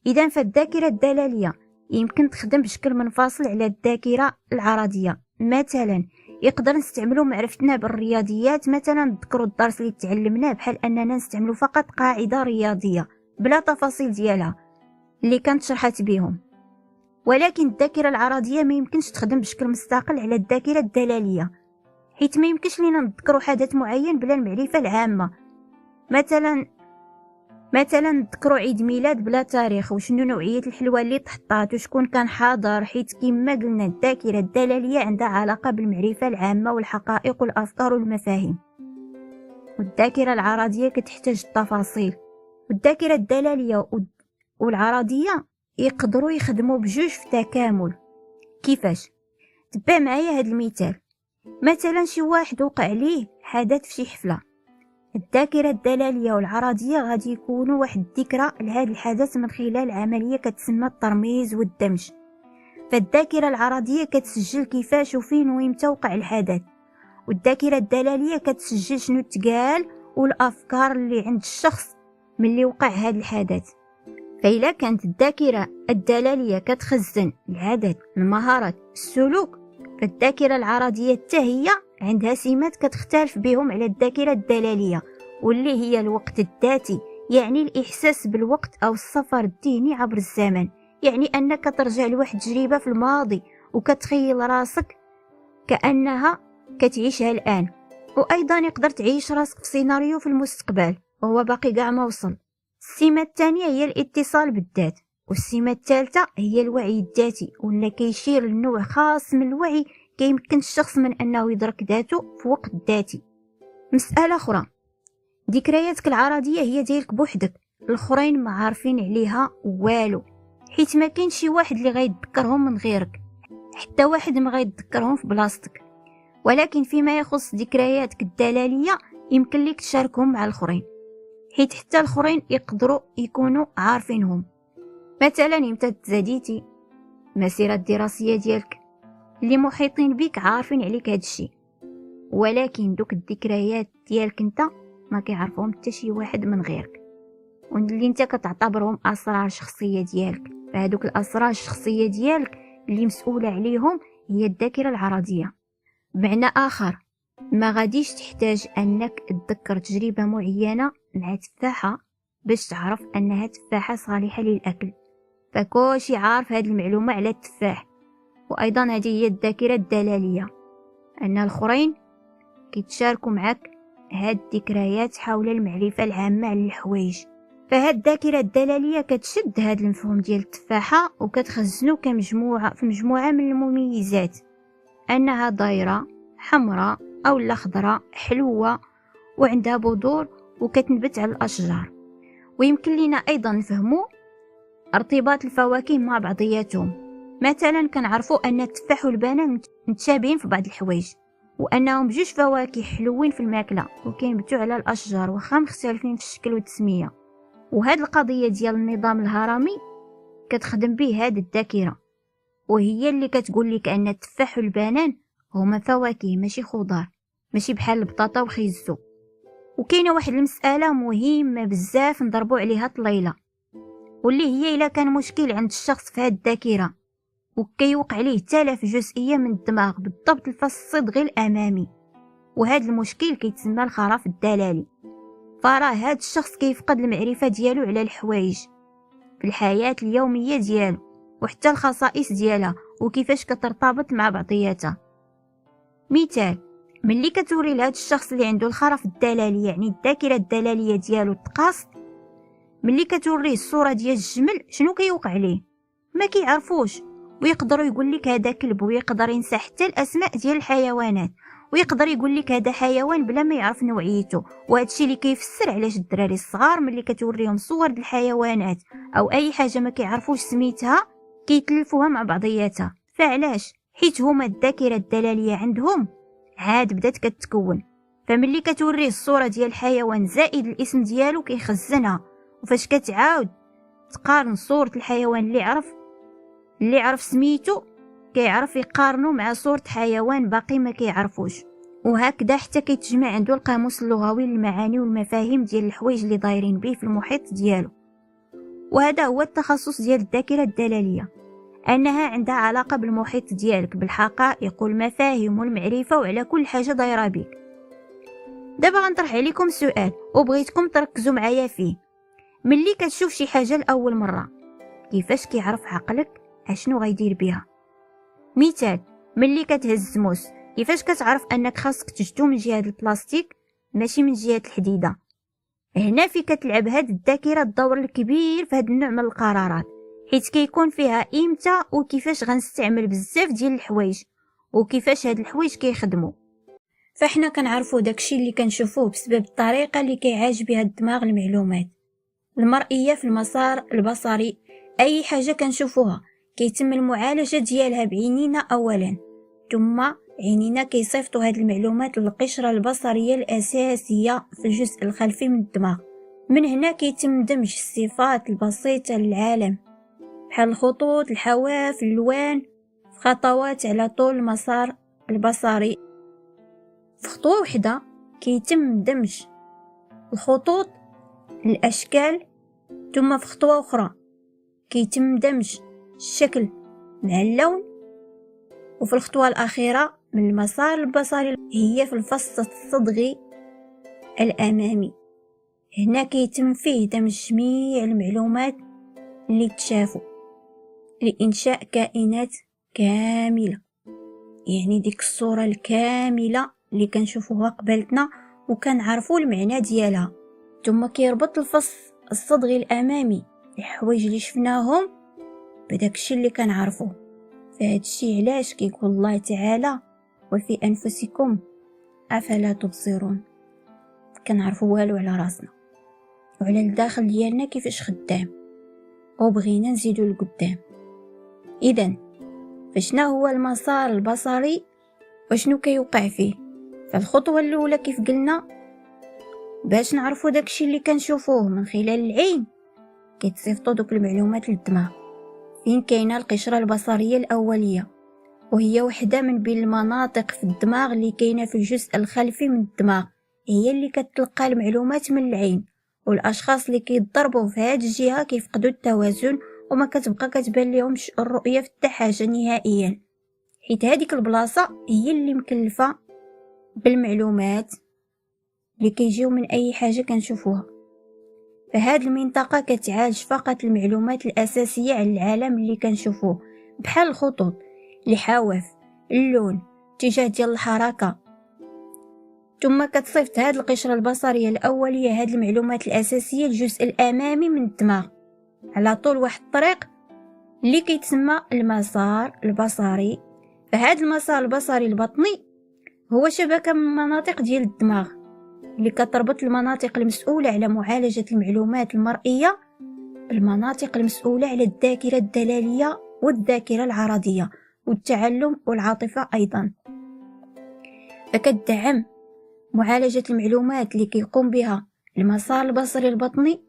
إذا فالذاكرة الدلالية يمكن تخدم بشكل منفصل على الذاكرة العرضية. مثلا يقدر نستعملو معرفتنا بالرياضيات، مثلا نذكروا الدرس اللي تعلمناه بحال أننا نستعملو فقط قاعدة رياضية بلا تفاصيل ديالها اللي كانت شرحت بهم. ولكن الذاكرة العرضية ما يمكنش تخدم بشكل مستقل على الذاكرة الدلالية، حيث ما يمكنش لينا نذكروا حدث معين بلا المعرفة العامة. مثلا نذكروا عيد ميلاد بلا تاريخ وشنو نوعية الحلوى اللي تحطات وشكون كان حاضر، حيث كما قلنا الذاكرة الدلالية عندها علاقة بالمعرفة العامة والحقائق والأفكار والمفاهيم، والذاكرة العرضية كتحتاج التفاصيل. والذاكرة الدلالية والعرضية يقدروا يخدموا بجوج في تكامل. كيفاش؟ تبع معايا هذا المثال. مثلا شي واحد وقع ليه حدث في شي حفلة، الذاكرة الدلالية والعرضية غادي يكونوا واحد الذكرى لهذا الحدث من خلال عملية كتسمى الترميز والدمج. فالذاكرة العرضية كتسجل كيفاش وفين ويمتى وقع الحدث، والذاكرة الدلالية كتسجل شنو تقال والأفكار اللي عند الشخص ملي وقع هذا الحدث. فإلا كانت الذاكرة الدلالية كتخزن العادات المهارات السلوك، فالذاكرة العرضية حتى هي عندها سمات كتختلف بهم على الذاكرة الدلالية، واللي هي الوقت الذاتي، يعني الإحساس بالوقت أو السفر الذهني عبر الزمن، يعني أنك ترجع لواحد تجربة في الماضي وكتخيل راسك كأنها كتعيشها الآن. وأيضا يقدر تعيش راسك في سيناريو في المستقبل وهو باقي قاع ما وصل. السمة الثانية هي الاتصال بالذات، والسمة الثالثة هي الوعي الذاتي، واللي كيشير لنوع خاص من الوعي كيمكن الشخص من أنه يدرك ذاته في وقت ذاتي. مسألة أخرى، ذكرياتك العرضية هي ديالك بوحدك، الآخرين ما عارفين عليها والو، حيت ما كاين شي واحد اللي غيتذكرهم من غيرك، حتى واحد ما غيتذكرهم في بلاصتك. ولكن فيما يخص ذكرياتك الدلالية يمكن لك تشاركهم مع الآخرين، حيت حتى الآخرين يقدروا يكونوا عارفينهم. مثلا امتى تزاديتي، المسيرة الدراسية ديالك، اللي محيطين بك عارفين عليك هذا الشيء، ولكن دوك الذكريات ديالك انت ما كيعرفهم حتى شي واحد من غيرك، واللي انت كتعتبرهم اسرار شخصيه ديالك. فهذوك الاسرار الشخصيه ديالك اللي مسؤوله عليهم هي الذاكره العرضيه. بمعنى اخر، ما غاديش تحتاج انك تذكر تجربه معينه مع تفاحه باش تعرف انها تفاحه صالحه للاكل، فكلشي عارف هذه المعلومه على التفاح. وايضا هذه هي الذاكره الدلاليه، ان الاخرين كيتشاركوا معك هاد الذكريات حول المعرفة العامة على الحوايج. فهاد الذاكرة الدلالية كتشد هاد المفهوم ديال التفاحة وكتخزنو في مجموعة من المميزات، أنها دايرة، حمراء أو خضراء، حلوة وعندها بذور وكتنبت على الأشجار. ويمكن لنا أيضا نفهمو ارتباط الفواكه مع بعضياتهم. مثلا كنعرفوا أن التفاح والبنان متشابهين في بعض الحوايج، وأنهم بجوج فواكه حلوين في الماكلة وكينبتوا على الأشجار وخا مختلفين في الشكل والتسمية. وهاد القضية ديال النظام الهرمي كتخدم به هاد الذاكرة، وهي اللي كتقول لك أن التفاح والبنان هما فواكه ماشي خضار، ماشي بحال البطاطا وخيزو. وكاينه واحد المسألة مهمة بزاف نضربوا عليها طليلة، واللي هي إلا كان مشكل عند الشخص في هاد الذاكرة وكيوقع ليه تلف جزئية من الدماغ بالضبط الفص الصدغي الأمامي، وهذا المشكل كيتسمى الخرف الدلالي. فراه هاد الشخص كيفقد المعرفة ديالو على الحوايج في الحياة اليومية ديالو، وحتى الخصائص ديالها وكيفاش كترتبط مع بعضياتها. مثال، ملي كتوري لهاد الشخص اللي عنده الخرف الدلالي، يعني الذاكرة الدلالية ديالو تقاص، ملي كتوريه الصورة ديال الجمل شنو كيوقع ليه؟ ما كيعرفوش، ويقدروا يقول لك هذا كلب، ويقدر ينسى حتى الاسماء ديال الحيوانات، ويقدر يقول لك هذا حيوان بلا ما يعرف نوعيته. وهذا الشيء اللي كيفسر علاش الدراري الصغار ملي كتوريهم صور د الحيوانات او اي حاجه ما كيعرفوش سميتها كيتلفوها مع بعضياتها. فعلاش؟ حيت هما الذاكره الدلاليه عندهم عاد بدات كتكون، فملي كتوريه الصوره ديال الحيوان زائد الاسم ديالو كيخزنها، وفاش كتعاود تقارن صوره الحيوان اللي عرف سميتو كيعرف يقارنو مع صورة حيوان باقي ما كيعرفوش. وهكذا حتى كيتجمع عنده القاموس اللغوي للمعاني والمفاهيم ديال الحوايج اللي دايرين به في المحيط ديالو. وهذا هو التخصص ديال الذاكرة الدلالية، أنها عندها علاقة بالمحيط ديالك، بالحقائق والمفاهيم والمعرفة وعلى كل حاجة دايرة بك. دابا غنطرح عليكم سؤال وبغيتكم تركزوا معايا فيه. ملي كتشوف شي حاجة لأول مرة كيفاش كيعرف عقلك اشنو غيدير بها؟ مثال، ملي كتهز موس كيفاش كتعرف انك خاصك تجدو من جهه البلاستيك ماشي من جهه الحديده؟ هنا في كتلعب هاد الذاكره الدور الكبير في هاد النوع من القرارات، حيت كيكون فيها امتى وكيفاش غنستعمل بزاف ديال الحوايج وكيفاش هاد الحوايج كيخدموا. فاحنا كنعرفوا داكشي اللي كنشوفوه بسبب الطريقه اللي كيعاج بها الدماغ المعلومات المرئيه في المسار البصري. اي حاجه كنشوفوها كيتم المعالجه ديالها بعينينا اولا، ثم عينينا كيصيفطوا هاد المعلومات للقشره البصريه الاساسيه في الجزء الخلفي من الدماغ. من هنا كيتم دمج الصفات البسيطه للعالم بحال الخطوط، الحواف، الالوان في خطوات على طول المسار البصري. في خطوه وحده كيتم دمج الخطوط الاشكال، ثم في خطوه اخرى كيتم دمج الشكل مع اللون، وفي الخطوة الأخيرة من المسار البصري هي في الفص الصدغي الأمامي. هنا كيتم فيه دمج جميع المعلومات اللي تشافوا لإنشاء كائنات كاملة، يعني ديك الصورة الكاملة اللي كنشوفوها قبلتنا وكنعرفوا المعنى ديالها. ثم كيربط الفص الصدغي الأمامي الحوايج اللي شفناهم بداك الشيء اللي كنعرفوه. فهاد الشيء علاش كيقول الله تعالى وفي انفسكم افلا تبصرون، كنعرفوا والو على راسنا وعلى الداخل ديالنا كيفاش خدام، وبغينا نزيدو لقدام. اذا فشنا هو المسار البصري وشنو كيوقع فيه؟ فالخطوه الاولى كيف قلنا باش نعرفوا داكشي اللي كنشوفوه من خلال العين كيتصيفطوا دوك المعلومات للدماغ فين كاينه القشره البصريه الاوليه، وهي وحده من بين المناطق في الدماغ اللي كاينه في الجزء الخلفي من الدماغ، هي اللي كتلقى المعلومات من العين. والاشخاص اللي كيضربوا في هذه الجهه كيفقدوا التوازن وما كتبقى كتبان لهمش الرؤيه في حتى حاجه نهائيا، حيت هذيك البلاصه هي اللي مكلفه بالمعلومات اللي كيجيو من اي حاجه كنشوفوها. فهاد المنطقة كتعالج فقط المعلومات الأساسية على العالم اللي كنشوفوه، بحال الخطوط، الحواف، اللون، اتجاه ديال الحركة. ثم كتصيفط هاد القشرة البصرية الأولية هاد المعلومات الأساسية للجزء الأمامي من الدماغ على طول واحد الطريق اللي كيتسمى المسار البصري. فهاد المسار البصري البطني هو شبكة من مناطق ديال الدماغ اللي كتربط المناطق المسؤولة على معالجة المعلومات المرئية بالمناطق المسؤولة على الذاكرة الدلالية والذاكرة العرضية والتعلم والعاطفة أيضا. فكتدعم معالجة المعلومات اللي كيقوم بها المسار البصري البطني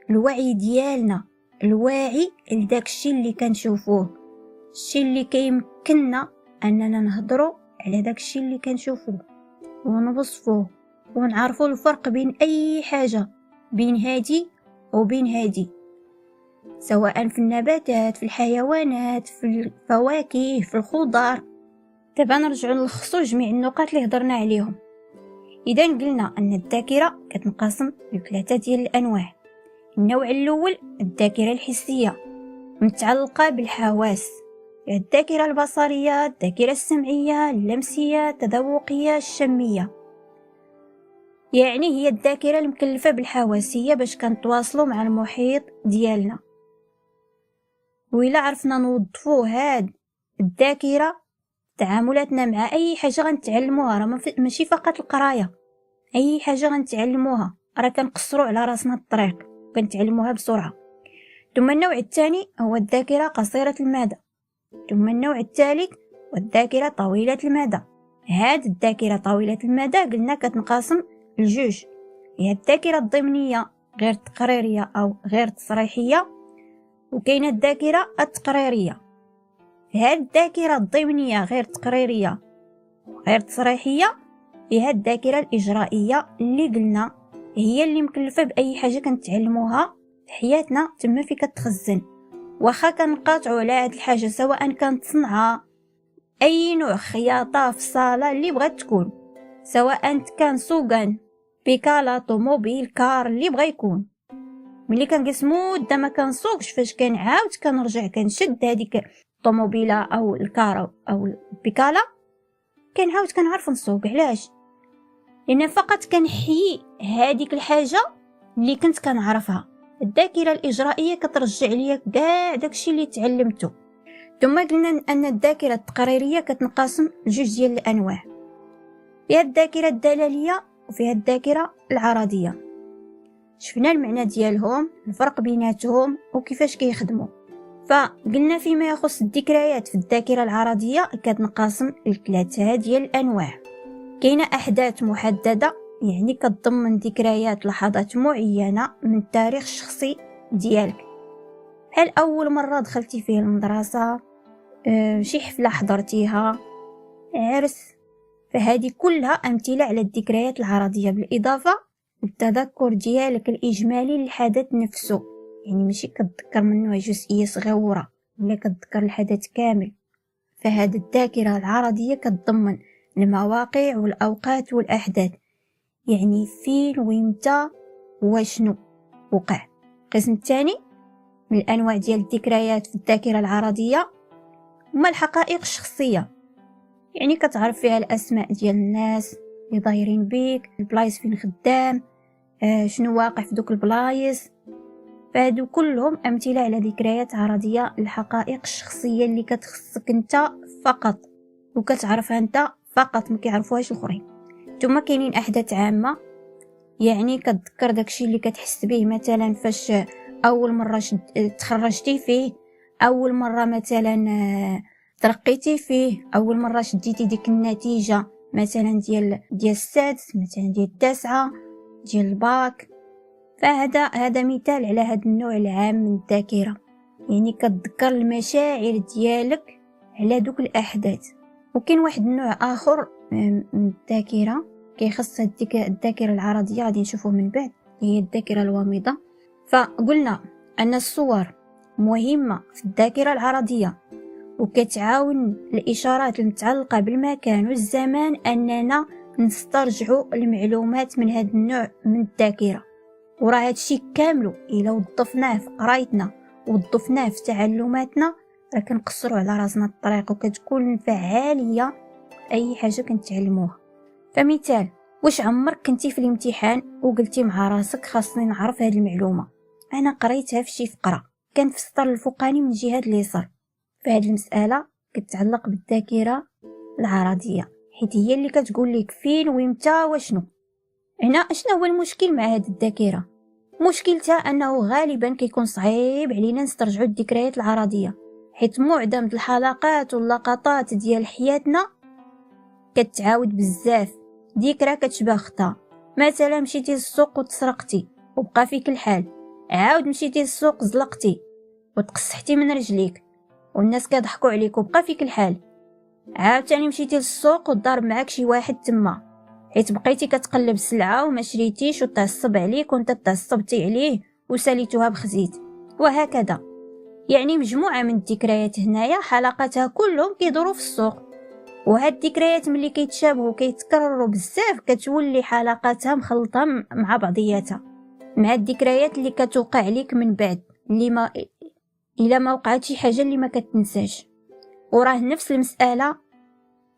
الوعي ديالنا، الواعي لداك الشيء اللي كنشوفوه، الشيء اللي كيمكننا أننا نهضروا على داك الشيء اللي كنشوفوه ونوصفوه ونعرفوا الفرق بين أي حاجة، بين هادي وبين هادي، سواء في النباتات، في الحيوانات، في الفواكه، في الخضار. دابا نرجعوا نلخصوا جميع النقاط اللي هضرنا عليهم. إذا قلنا أن الذاكرة كتنقسم لثلاثة ديال الأنواع. النوع الأول الذاكرة الحسية متعلقة بالحواس، الذاكرة البصرية، الذاكرة السمعية، اللمسية، التذوقية، الشمية. يعني هي الذاكرة المكلفة بالحواسية باش كنتواصلوا مع المحيط ديالنا. وإلا عرفنا نوظفوا هاد الذاكرة تعاملاتنا مع أي حاجة غنتعلموها، راه ماشي فقط القراية، أي حاجة غنتعلموها راه كنقصروا على راسنا الطريق وكنتعلموها بسرعة. ثم النوع الثاني هو الذاكرة قصيرة المدى. ثم النوع الثالث والذاكرة طويلة المدى. هاد الذاكرة طويلة المدى قلنا كتنقسم لجوج، هي الذاكرة الضمنية غير التقريرية أو غير التصريحية، وكاينة الذاكرة التقريرية. هاد الذاكرة الضمنية غير التقريرية وغير التصريحية هي الذاكرة الإجرائية اللي قلنا هي اللي مكلفة بأي حاجة كنتعلموها في حياتنا تما في كتخزن. واخا كنقاطعوا على هاد الحاجة سواء كانت صنعة، أي نوع خياطة في الصالة اللي بغات تكون، سواء كان سوقان، بيكالا، طوموبيل، كار، اللي بغا يكون، ملي كنجلس مدة ما كنسوقش فاش كنعاود كنرجع كنشد هذيك الطوموبيله او الكار او البيكالا كنعاود كنعرف نسوق. علاش؟ لان فقط كنحيي هذيك الحاجه اللي كنت كنعرفها. الذاكره الاجرائيه كترجع ليا كاع داكشي اللي تعلمته. ثم قلنا ان الذاكره التقريريه كتنقسم لجوج ديال الانواع، فيها الذاكره الدلاليه وفيها الذاكره العرضيه. شفنا المعنى ديالهم، الفرق بيناتهم وكيفاش كيخدموا. فقلنا فيما يخص الذكريات في الذاكره العرضيه كتنقسم لثلاثه ديال الانواع. كاينه احداث محدده، يعني كتضمن ذكريات لحظات معينه من التاريخ الشخصي ديالك، بحال اول مره دخلتي فيه المدرسه، شي حفله حضرتيها، عرس. فهذه كلها امثله على الذكريات العرضيه، بالاضافه للتذكر ديالك الاجمالي للحدث نفسه، يعني ماشي كتذكر منه جزئيه صغيره ولا كتذكر الحدث كامل. فهذه الذاكره العرضيه كتضمن المواقع والاوقات والاحداث، يعني فين ويمتى وشنو وقع. القسم الثاني من الانواع ديال الذكريات في الذاكره العرضيه هما الحقائق الشخصيه، يعني كتعرف فيها الاسماء ديال الناس اللي ظاهرين بيك، البلايص فين خدام، شنو واقع في دوك البلايص. فهادو كلهم امثله على ذكريات عرضيه للحقائق الشخصيه اللي كتخصك انت فقط وكتعرفها انت فقط، ما كيعرفوهاش الاخرين. ثم كاينين احداث عامه، يعني كتذكر داكشي اللي كتحس به، مثلا فاش اول مره تخرجتي فيه، اول مره مثلا ترقيتي فيه، اول مره شديتي ديك النتيجه مثلا ديال السادس، مثلا ديال التاسعه، ديال الباك. فهذا مثال على هذا النوع العام من الذاكره، يعني كتذكر المشاعر ديالك على دوك الاحداث. وكاين واحد النوع اخر من الذاكره كيخص الذاكره العرضيه غادي نشوفوه من بعد، هي الذاكره الوامضه. فقلنا ان الصور مهمه في الذاكره العرضيه وكتعاون الاشارات المتعلقه بالمكان والزمان اننا نسترجعوا المعلومات من هذا النوع من الذاكره. وراه هادشي كامل الا وظفناه في قرايتنا ووظفناه في تعلماتنا راه كنقصروا على راسنا الطريق وكتكون فعاليه اي حاجه كنتعلموها. فمثال واش عمرك كنتي في الامتحان وقلتي مع راسك خاصني نعرف هذه المعلومه؟ انا قريتها في شي فقره كان في السطر الفوقاني من جهه اليسار. فهاد المساله كتعلق بالذاكره العرضيه، حيت هي اللي كتقول لك فين وامتى وشنو. هنا شنو هو المشكل مع هاد الذاكره؟ مشكلتها انه غالبا كيكون صعيب علينا نسترجعوا الذكريات العرضيه، حيت معظم الحلقات واللقطات ديال حياتنا كتعاود بزاف. ذكرى كتشبه اختها، مثلا مشيتي للسوق وتسرقتي وبقى فيك الحال، عاود مشيتي للسوق زلقتي وتقصحتي من رجليك والناس كيضحكوا عليك وبقى فيك الحال، عاود تاني مشيتي للسوق وضرب معاك شي واحد تما حيت بقيتي كتقلب السلعه وما شريتيش وتعصب عليك وانت تعصبتي عليه وساليتوها بخزيت، وهكذا. يعني مجموعه من الذكريات هنايا حلقاتها كلهم كيدوروا في السوق، وهاد الذكريات ملي كيتشابهوا كيتكرروا بزاف كتولي حلقاتها مخلطه مع بعضياتها، مع الذكريات اللي كتوقع لك من بعد اللي ما الا ما وقعت شي حاجه اللي ما كتنساش. وراه نفس المساله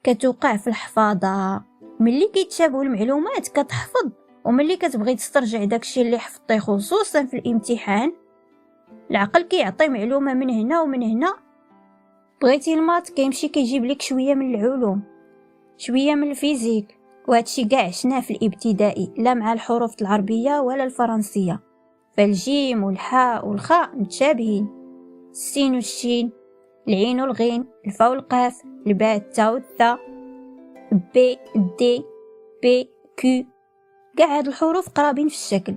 كتوقع في الحفاظه، ملي كيتشابهوا المعلومات كتحفظ، وملي كتبغي تسترجع داكشي اللي حفظتيه خصوصا في الامتحان العقل كيعطي معلومه من هنا ومن هنا. بغيتي المات كيمشي كيجيب لك شويه من العلوم، شويه من الفيزيك، وهادشي كاع عشناه في الابتدائي، لا مع الحروف العربيه ولا الفرنسيه. فالجيم والحاء والخاء متشابهين، السين والشين، العين والغين، الفاء والقاف، الباء التاء والثاء، بي دي بي كيو، كاع هاد الحروف قرابين في الشكل.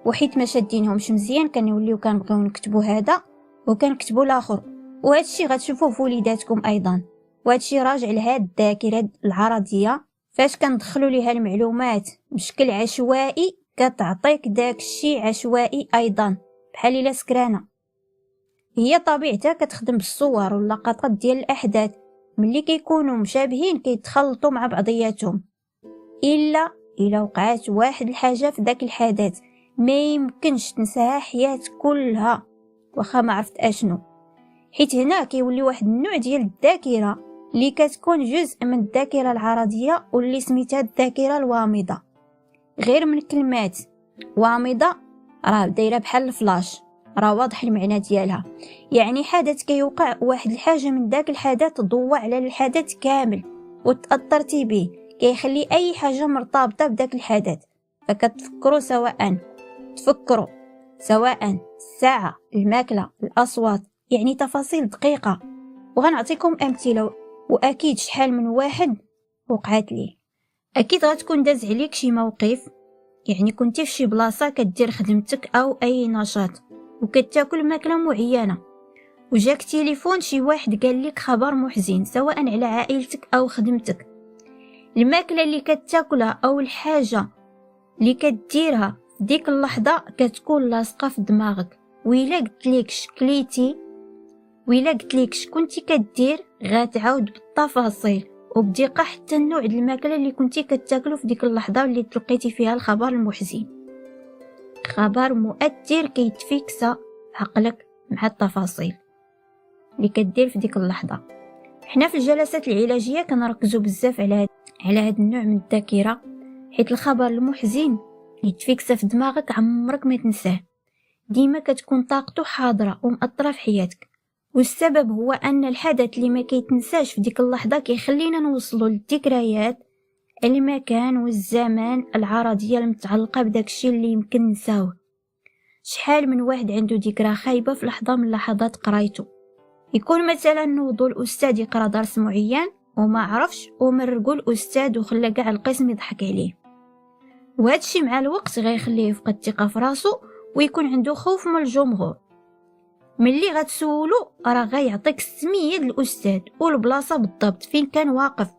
وحيت ما شادينهمش مزيان كنوليو كنبغيو نكتبوا هذا وكنكتبوا الاخر، وهادشي غتشوفوه في وليداتكم ايضا. وهادشي راجع لهاد الذاكره العرضيه، فاش كندخلوا ليها المعلومات بشكل عشوائي كتعطيك داكشي عشوائي ايضا، بحال الا سكرانه. هي طبيعتها كتخدم بالصور واللقطات ديال الاحداث، ملي كيكونوا مشابهين كيتخلطوا مع بعضياتهم، الا وقعت واحد الحاجه في داك الحدث ما يمكنش تنساها حياه كلها واخا ما عرفت اشنو. حيت هنا كيولي واحد النوع ديال الذاكره اللي كتكون جزء من الذاكره العرضيه واللي سميتها الذاكره الوامضه. غير من كلمات وامضه راه دايره بحال الفلاش، راه واضح المعنى ديالها. يعني حدث كيوقع واحد الحاجه من داك الحدث ضوى على الحدث كامل وتاثرتي به، كيخلي اي حاجه مرتبطه بداك الحدث فكتفكروا سواء الساعه، الماكله، الاصوات، يعني تفاصيل دقيقه. وغنعطيكم امثله، واكيد شحال من واحد وقعت ليه. اكيد غتكون داز عليك شي موقف، يعني كنتي في شي بلاصه كدير خدمتك او اي نشاط وكتاكل ماكله معينه، وجاك تليفون شي واحد قال لك خبر محزن سواء على عائلتك او خدمتك. الماكله اللي كتاكلها او الحاجه اللي كديرها في ديك اللحظه كتكون لاصقه في دماغك، وإلا قلت لك كنتي كدير غتعاود بالتفاصيل وبدقه حتى النوع د الماكله اللي كنتي كتاكلو في ديك اللحظه اللي تلقيتي فيها الخبر المحزن. خبر مؤثر كيتفيكسا عقلك مع التفاصيل اللي كدير في ديك اللحظه. حنا في الجلسات العلاجيه كنركزوا بزاف على هذا النوع من الذاكره، حيت الخبر المحزن يتفيكسا في دماغك عمرك ما تنساه، ديما كتكون طاقته حاضره ومأثره في حياتك. والسبب هو ان الحدث اللي ما كيتنساش في ديك اللحظه كيخلينا نوصلوا للذكريات، المكان والزمان العرضيه المتعلقه بداك الشيء اللي يمكن نساوه. شحال من واحد عنده ذكرى خايبه في لحظه من لحظات قرايته، يكون مثلا نوضو الاستاذ يقرا درس معين وما عرفش ومرقوا الاستاذ وخلى كاع القسم يضحك عليه، وهذا الشيء مع الوقت غيخليه يفقد الثقه في راسو ويكون عنده خوف من الجمهور. ملي غتسولو راه غيعطيك السميه ديال الاستاذ والبلاصه بالضبط فين كان واقف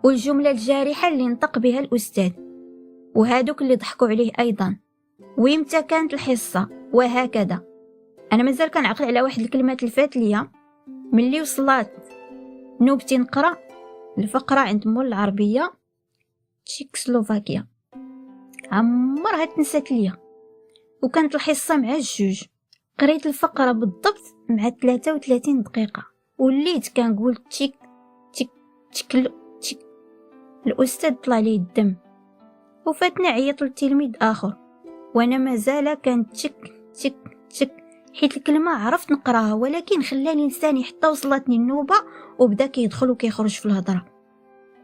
والجمله الجارحه اللي نطق بها الاستاذ وهادوك اللي ضحكوا عليه ايضا، ويمتى كانت الحصه، وهكذا. انا مازال كنعقل على واحد الكلمات اللي فات ليا ملي وصلت نوبتي نقرا الفقره عند مول العربيه تشيكسلوفاكيا، عمرها تنسات ليا. وكانت الحصه مع الجوج، قريت الفقره بالضبط مع 33 دقيقه وليت كنقول تشيك تشيك تشيك تشيك. الاستاذ طلع ليه الدم وفاتنا عيط للتلميذ آخر، وأنا مازال كانت تشك تشك تشك، حيت الكلمة عرفت نقراها ولكن خلاني لساني حتى وصلتني النوبة وبدا كيدخل وكيخرج في الهضرة.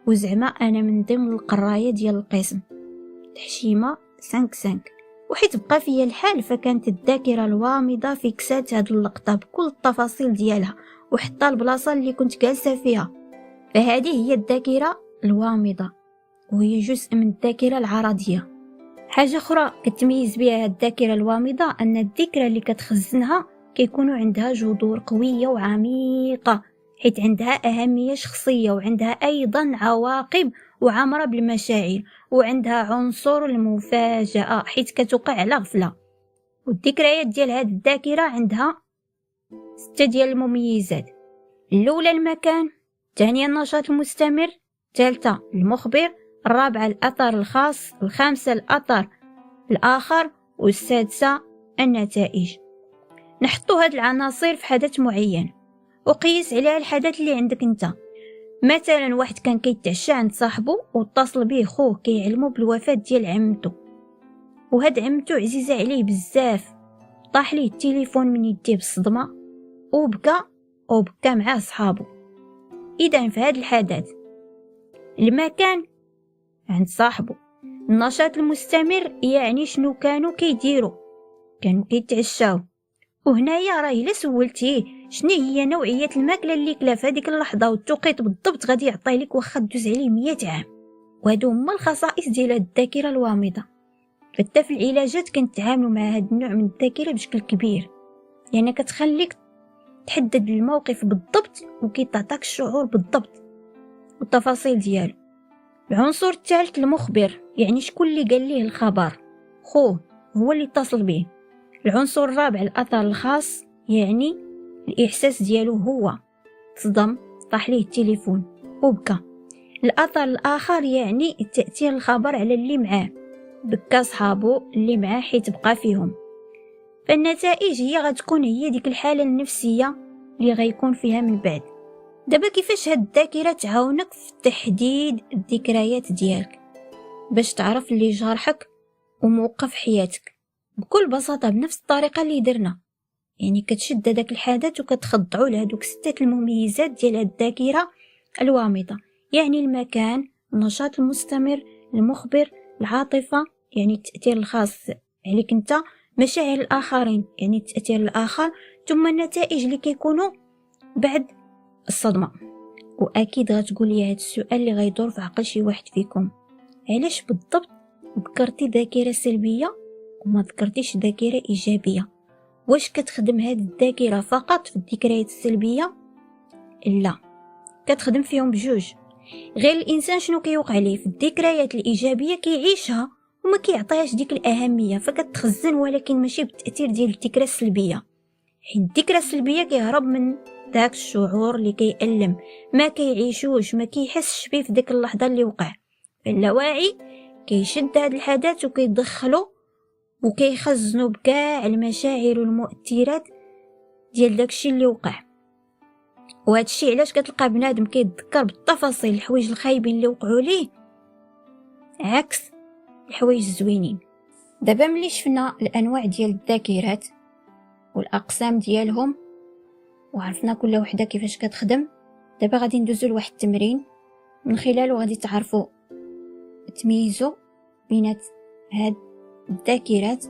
وزعما أنا من ضمن القراية ديال القسم تحشيمة 5 وحيت بقى فيا الحال، فكانت الذاكرة الوامضة فيكسات هاد اللقطة بكل التفاصيل ديالها وحتى البلاصة اللي كنت جالسة فيها. فهذه هي الذاكرة الوامضة، وهي جزء من الذاكرة العرضية. حاجة أخرى كتميز بها الذاكرة الوامضة أن الذكرى اللي كتخزنها كيكونوا عندها جذور قوية وعميقة، حيت عندها أهمية شخصية وعندها أيضا عواقب وعامرة بالمشاعر، وعندها عنصر المفاجأة حيت كتوقع على غفلة. والذكريات ديال هاد الذاكرة عندها 6 ديال المميزات: الأولى المكان، الثانية النشاط المستمر، الثالثة المخبر، الرابعة الأثر الخاص، الخامسة الأثر الآخر، والسادسة النتائج. نحطو هاد العناصر في حدث معين وقيس عليها الحدث اللي عندك انت. مثلا واحد كان كيتعشى عند صاحبه واتصل به خوه كيعلمو بالوفاة ديال عمته، وهاد عمته عزيزة عليه بزاف، طاح ليه التليفون من يديه بالصدمة وبكى مع صحابه. إذا في هاد الحدث المكان عند صاحبه، النشاط المستمر يعني شنو كانوا كيديروا، كانوا كيتعشاو. وهنايا راه الا سولتيه شنو هي نوعيه الماكله اللي كلا في هذيك اللحظه والتوقيت بالضبط غادي يعطي لك واخا دوز عليه 100 عام. وهادو هما الخصائص ديال الذاكره الوامضه. حتى في العلاجات كنتعاملوا مع هذا النوع من الذاكره بشكل كبير، يعني كتخليك تحدد الموقف بالضبط وكيتعطاك الشعور بالضبط والتفاصيل ديالو. العنصر الثالث المخبر، يعني شكون اللي قال ليه الخبر، خوه هو اللي اتصل به. العنصر الرابع الأثر الخاص، يعني الإحساس ديالو هو تصدم، طاح ليه التليفون وبكى. الأثر الآخر يعني تأثير الخبر على اللي معاه، بكى صحابه اللي معاه حيت بقى فيهم. فالنتائج هي غتكون هي ديك الحالة النفسية اللي غيكون فيها من بعد. دابا كيفاش هاد الذاكرة تعاونك في تحديد الذكريات ديالك باش تعرف اللي جارحك وموقف حياتك؟ بكل بساطة بنفس الطريقة اللي درنا، يعني كتشد هذاك الحدث وكتخضعوا لهذوك 6 المميزات ديال الذاكرة الوامضة، يعني المكان، النشاط المستمر، المخبر، العاطفة يعني التأثير الخاص عليك انت، مشاعر الآخرين يعني التأثير الآخر، ثم النتائج اللي كيكونوا بعد الصدمة. وأكيد غتقول لي هذا السؤال اللي غيدور في عقل شي واحد فيكم: علاش بالضبط ذكرتي ذاكرة سلبية وما ذكرتيش ذاكرة إيجابية؟ واش كتخدم هذه الذاكرة فقط في الذكريات السلبية؟ لا، كتخدم فيهم بجوج. غير الإنسان شنو كيوقع ليه في الذكريات الإيجابية كيعيشها وما كيعطيهاش ديك الأهمية، فكتخزن ولكن ماشي بالتأثير ديال الذكرى السلبية، حيت الذكرى السلبية كيهرب من داك الشعور اللي كيألم، ما كيعيشوش، ما كيحسش بيه في ديك اللحظة اللي وقع. اللاواعي كيشد هذا الحدث وكيدخلو وكيخزنوا بكاع المشاعر والمؤثرات ديال داكشي اللي وقع. وهذا الشيء علاش كتلقى بنادم كيتذكر بالتفاصيل الحوايج الخايبين اللي وقعوا ليه عكس الحوايج الزوينين. دابا ملي شفنا الانواع ديال الذاكرات والاقسام ديالهم وعرفنا كل وحده كيفاش كتخدم، دابا غادي ندوزو لواحد التمرين من خلاله غادي تعرفوا تميزوا بينات هاد الذاكرات.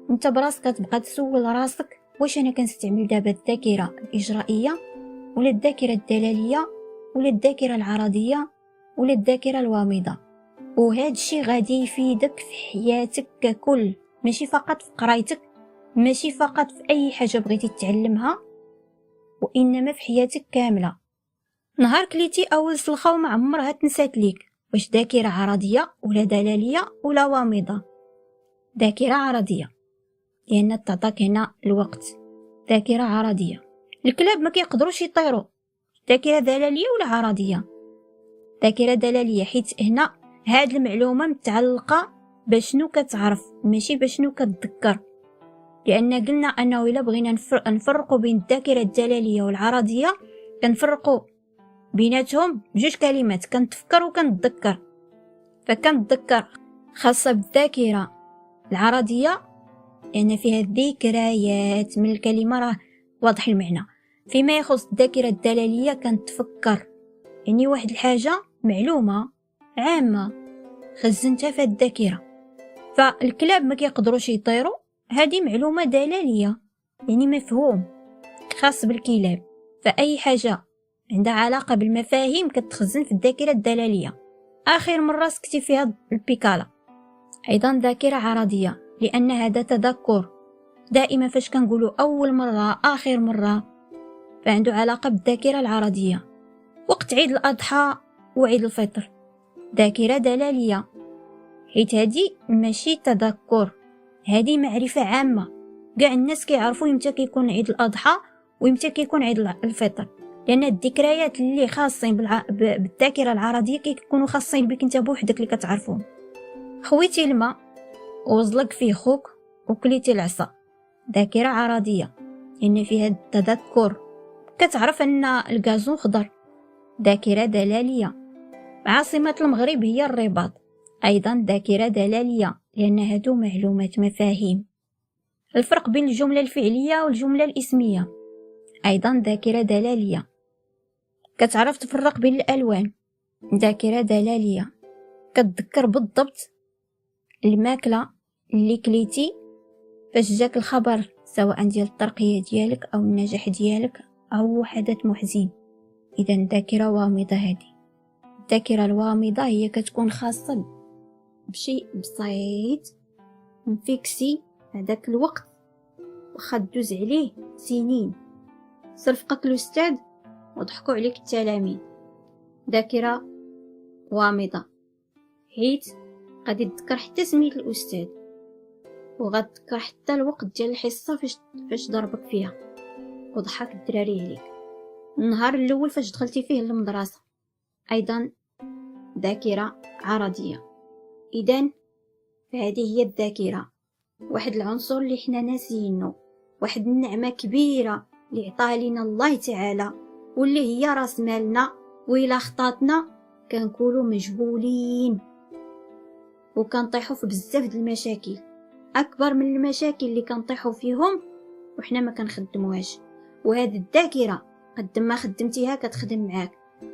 انت براسك كتبقى تسول راسك واش انا كنستعمل دابا الذاكره الاجرائيه ولا الذاكره الدلاليه ولا الذاكره العرضيه ولا الذاكره الوامضه. وهذا الشيء غادي يفيدك في حياتك ككل، ماشي فقط في قرايتك، ماشي فقط في اي حاجه بغيتي تتعلمها، وانما في حياتك كامله. نهار كليتي اول سلخه وما عمرها تنسات ليك واش ذاكره عرضيه ولا دلاليه ولا وامضه. ذاكره عرضيه لان تعطاك هنا الوقت، ذاكره عرضيه. الكلاب ما كيقدروش يطيروا، ذاكره دلاليه ولا عرضيه؟ ذاكره دلاليه، حيت هنا هاد المعلومه متعلقه بشنو كتعرف ماشي بشنو كتذكر. لان قلنا انه الا بغينا نفرقوا بين الذاكره الدلاليه والعرضيه كنفرقوا بيناتهم بجوج كلمات: كنتفكر وكنتذكر. فكنتذكر خاصة بالذاكرة العرضية لأن فيها ذكريات من الكلمة راه واضح المعنى. فيما يخص الذاكرة الدلالية كنتفكر يعني واحد الحاجة معلومة عامة خزنتها في الذاكرة. فالكلاب ما كيقدروش يطيروا، هذه معلومة دلالية يعني مفهوم خاص بالكلاب. فأي حاجة عندها علاقة بالمفاهيم كتخزن في الذاكرة الدلالية. آخر مرة سكتي فيها البيكالا أيضا ذاكرة عرضية، لأن هذا تذكر دائما فاش كنقولوا أول مرة آخر مرة فعنده علاقة بالذاكرة العرضية. وقت عيد الأضحى وعيد الفطر ذاكرة دلالية، حيت هذه ماشي تذكر، هذه معرفة عامة. كاع الناس كيعرفوا امتى كيكون عيد الأضحى وامتى كيكون عيد الفطر، لأن الذكريات اللي خاصين بالذاكرة العرضية كيكونوا خاصين بك انت بوحدك اللي كتعرفهم. خويتي الماء وزلق فيه خوك وكليتي العصا ذاكرة عرضية لأن فيها التذكر. كتعرف أن الغازون خضر ذاكرة دلالية. عاصمة المغرب هي الرباط أيضا ذاكرة دلالية لأن هادو معلومات مفاهيم. الفرق بين الجملة الفعلية والجملة الاسمية أيضا ذاكرة دلالية. كتعرف تفرق بين الألوان ذاكرة دلالية. كتذكر بالضبط الماكلة اللي كليتي فاش جاك الخبر سواء ديال الترقية ديالك أو النجاح ديالك أو حدث محزن. إذا ذاكرة وامضة. هذه الذاكرة الوامضة هي كتكون خاصة بشيء بسيط مفيكسي هذاك الوقت وخا دوز عليه سنين، صرفقك الأستاذ وضحكوا عليك التلاميذ. ذاكرة وامضة حيت غادي تذكر حتى سميت الأستاذ وغتذكر حتى الوقت ديال الحصة فاش ضربك فيها وضحك الدراري عليك، النهار الأول فاش دخلتي فيه للمدرسة. أيضا ذاكرة عرضية. إذن فهذه هي الذاكرة، واحد العنصر اللي حنا ناسيينه، واحد النعمة كبيرة اللي عطاها لنا الله تعالى واللي هي راس مالنا، وإلا خطاتنا كنكونوا مجهولين وكنطيحوا في بزاف د المشاكل، اكبر من المشاكل اللي كنطيحوا فيهم وحنا ما كنخدموهاش. وهذه الذاكره قد ما خدمتيها كتخدم معاك،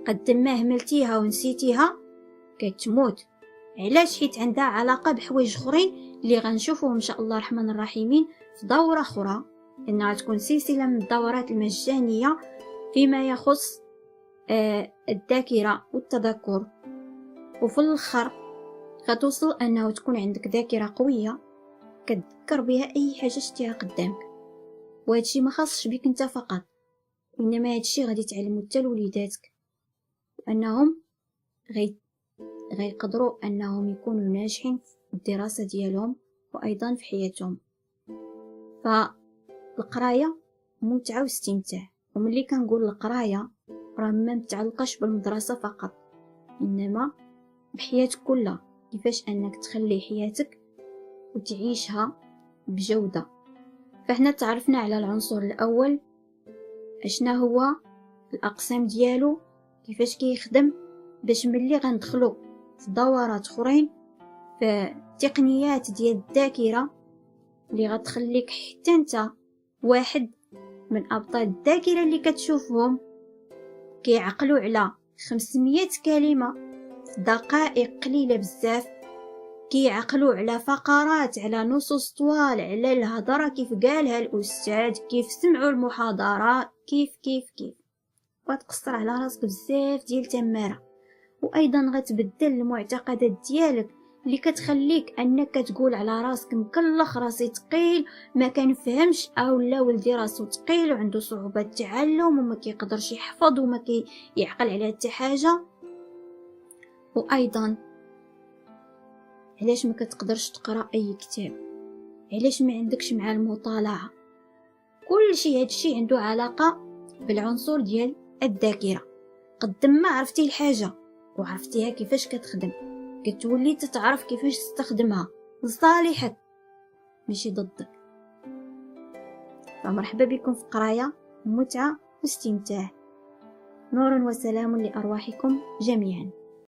قد ما هملتيها ونسيتيها كتموت. علاش؟ حيت عندها علاقه بحوايج اخرين اللي غنشوفوهم ان شاء الله الرحمن الرحيم في دوره اخرى، انها تكون سلسله من الدورات المجانيه فيما يخص الذاكره والتذكر. وفي الاخر غتوصل انه تكون عندك ذاكره قويه كتذكر بها اي حاجه شتيها قدامك. وهادشي ما خاصش بك انت فقط، انما هادشي غادي تعلمو حتى لوليداتك انهم غيقدروا انهم يكونوا ناجحين في الدراسه ديالهم وايضا في حياتهم. فالقرايه متعه واستمتاع، وملي كنقول القرايه راه ما متعلقش بالمدرسه فقط، انما بحياتك كلها، كيفاش انك تخلي حياتك وتعيشها بجودة. فاحنا تعرفنا على العنصر الاول اشنا هو الاقسام ديالو، كيفاش كيخدم، باش ملي غندخلو في دورات اخرين في تقنيات ديال الذاكره اللي غتخليك حتى انت واحد من ابطال الذاكره اللي كتشوفهم كيعقلوا على 500 كلمه في دقائق قليله بزاف، كيعقلوا على فقرات، على نصوص طوال، على الهضره كيف قالها الاستاذ، كيف سمعوا المحاضره، كيف وتقصر على راسك بزاف ديال تماره. وايضا غتبدل المعتقدات ديالك اللي كتخليك انك تقول على راسك مكلخ، راسي ثقيل، ما كنفهمش، او لا ولدي راسو ثقيل وعنده صعوبه تعلم وما كيقدرش يحفظ وما كيعقل على حتى حاجه. وايضا علاش ما كتقدرش تقرا اي كتاب؟ علاش ما عندكش مع المطالعه؟ كل شيء هادشي عنده علاقه بالعنصر ديال الذاكره. قد ما عرفتي الحاجه وعرفتيها كيفاش كتخدم، كتولي تتعرف كيفاش تستخدمها لصالحك ماشي ضدك. فمرحبا بكم في قرايه متعه واستمتاع. نور وسلام لارواحكم جميعا.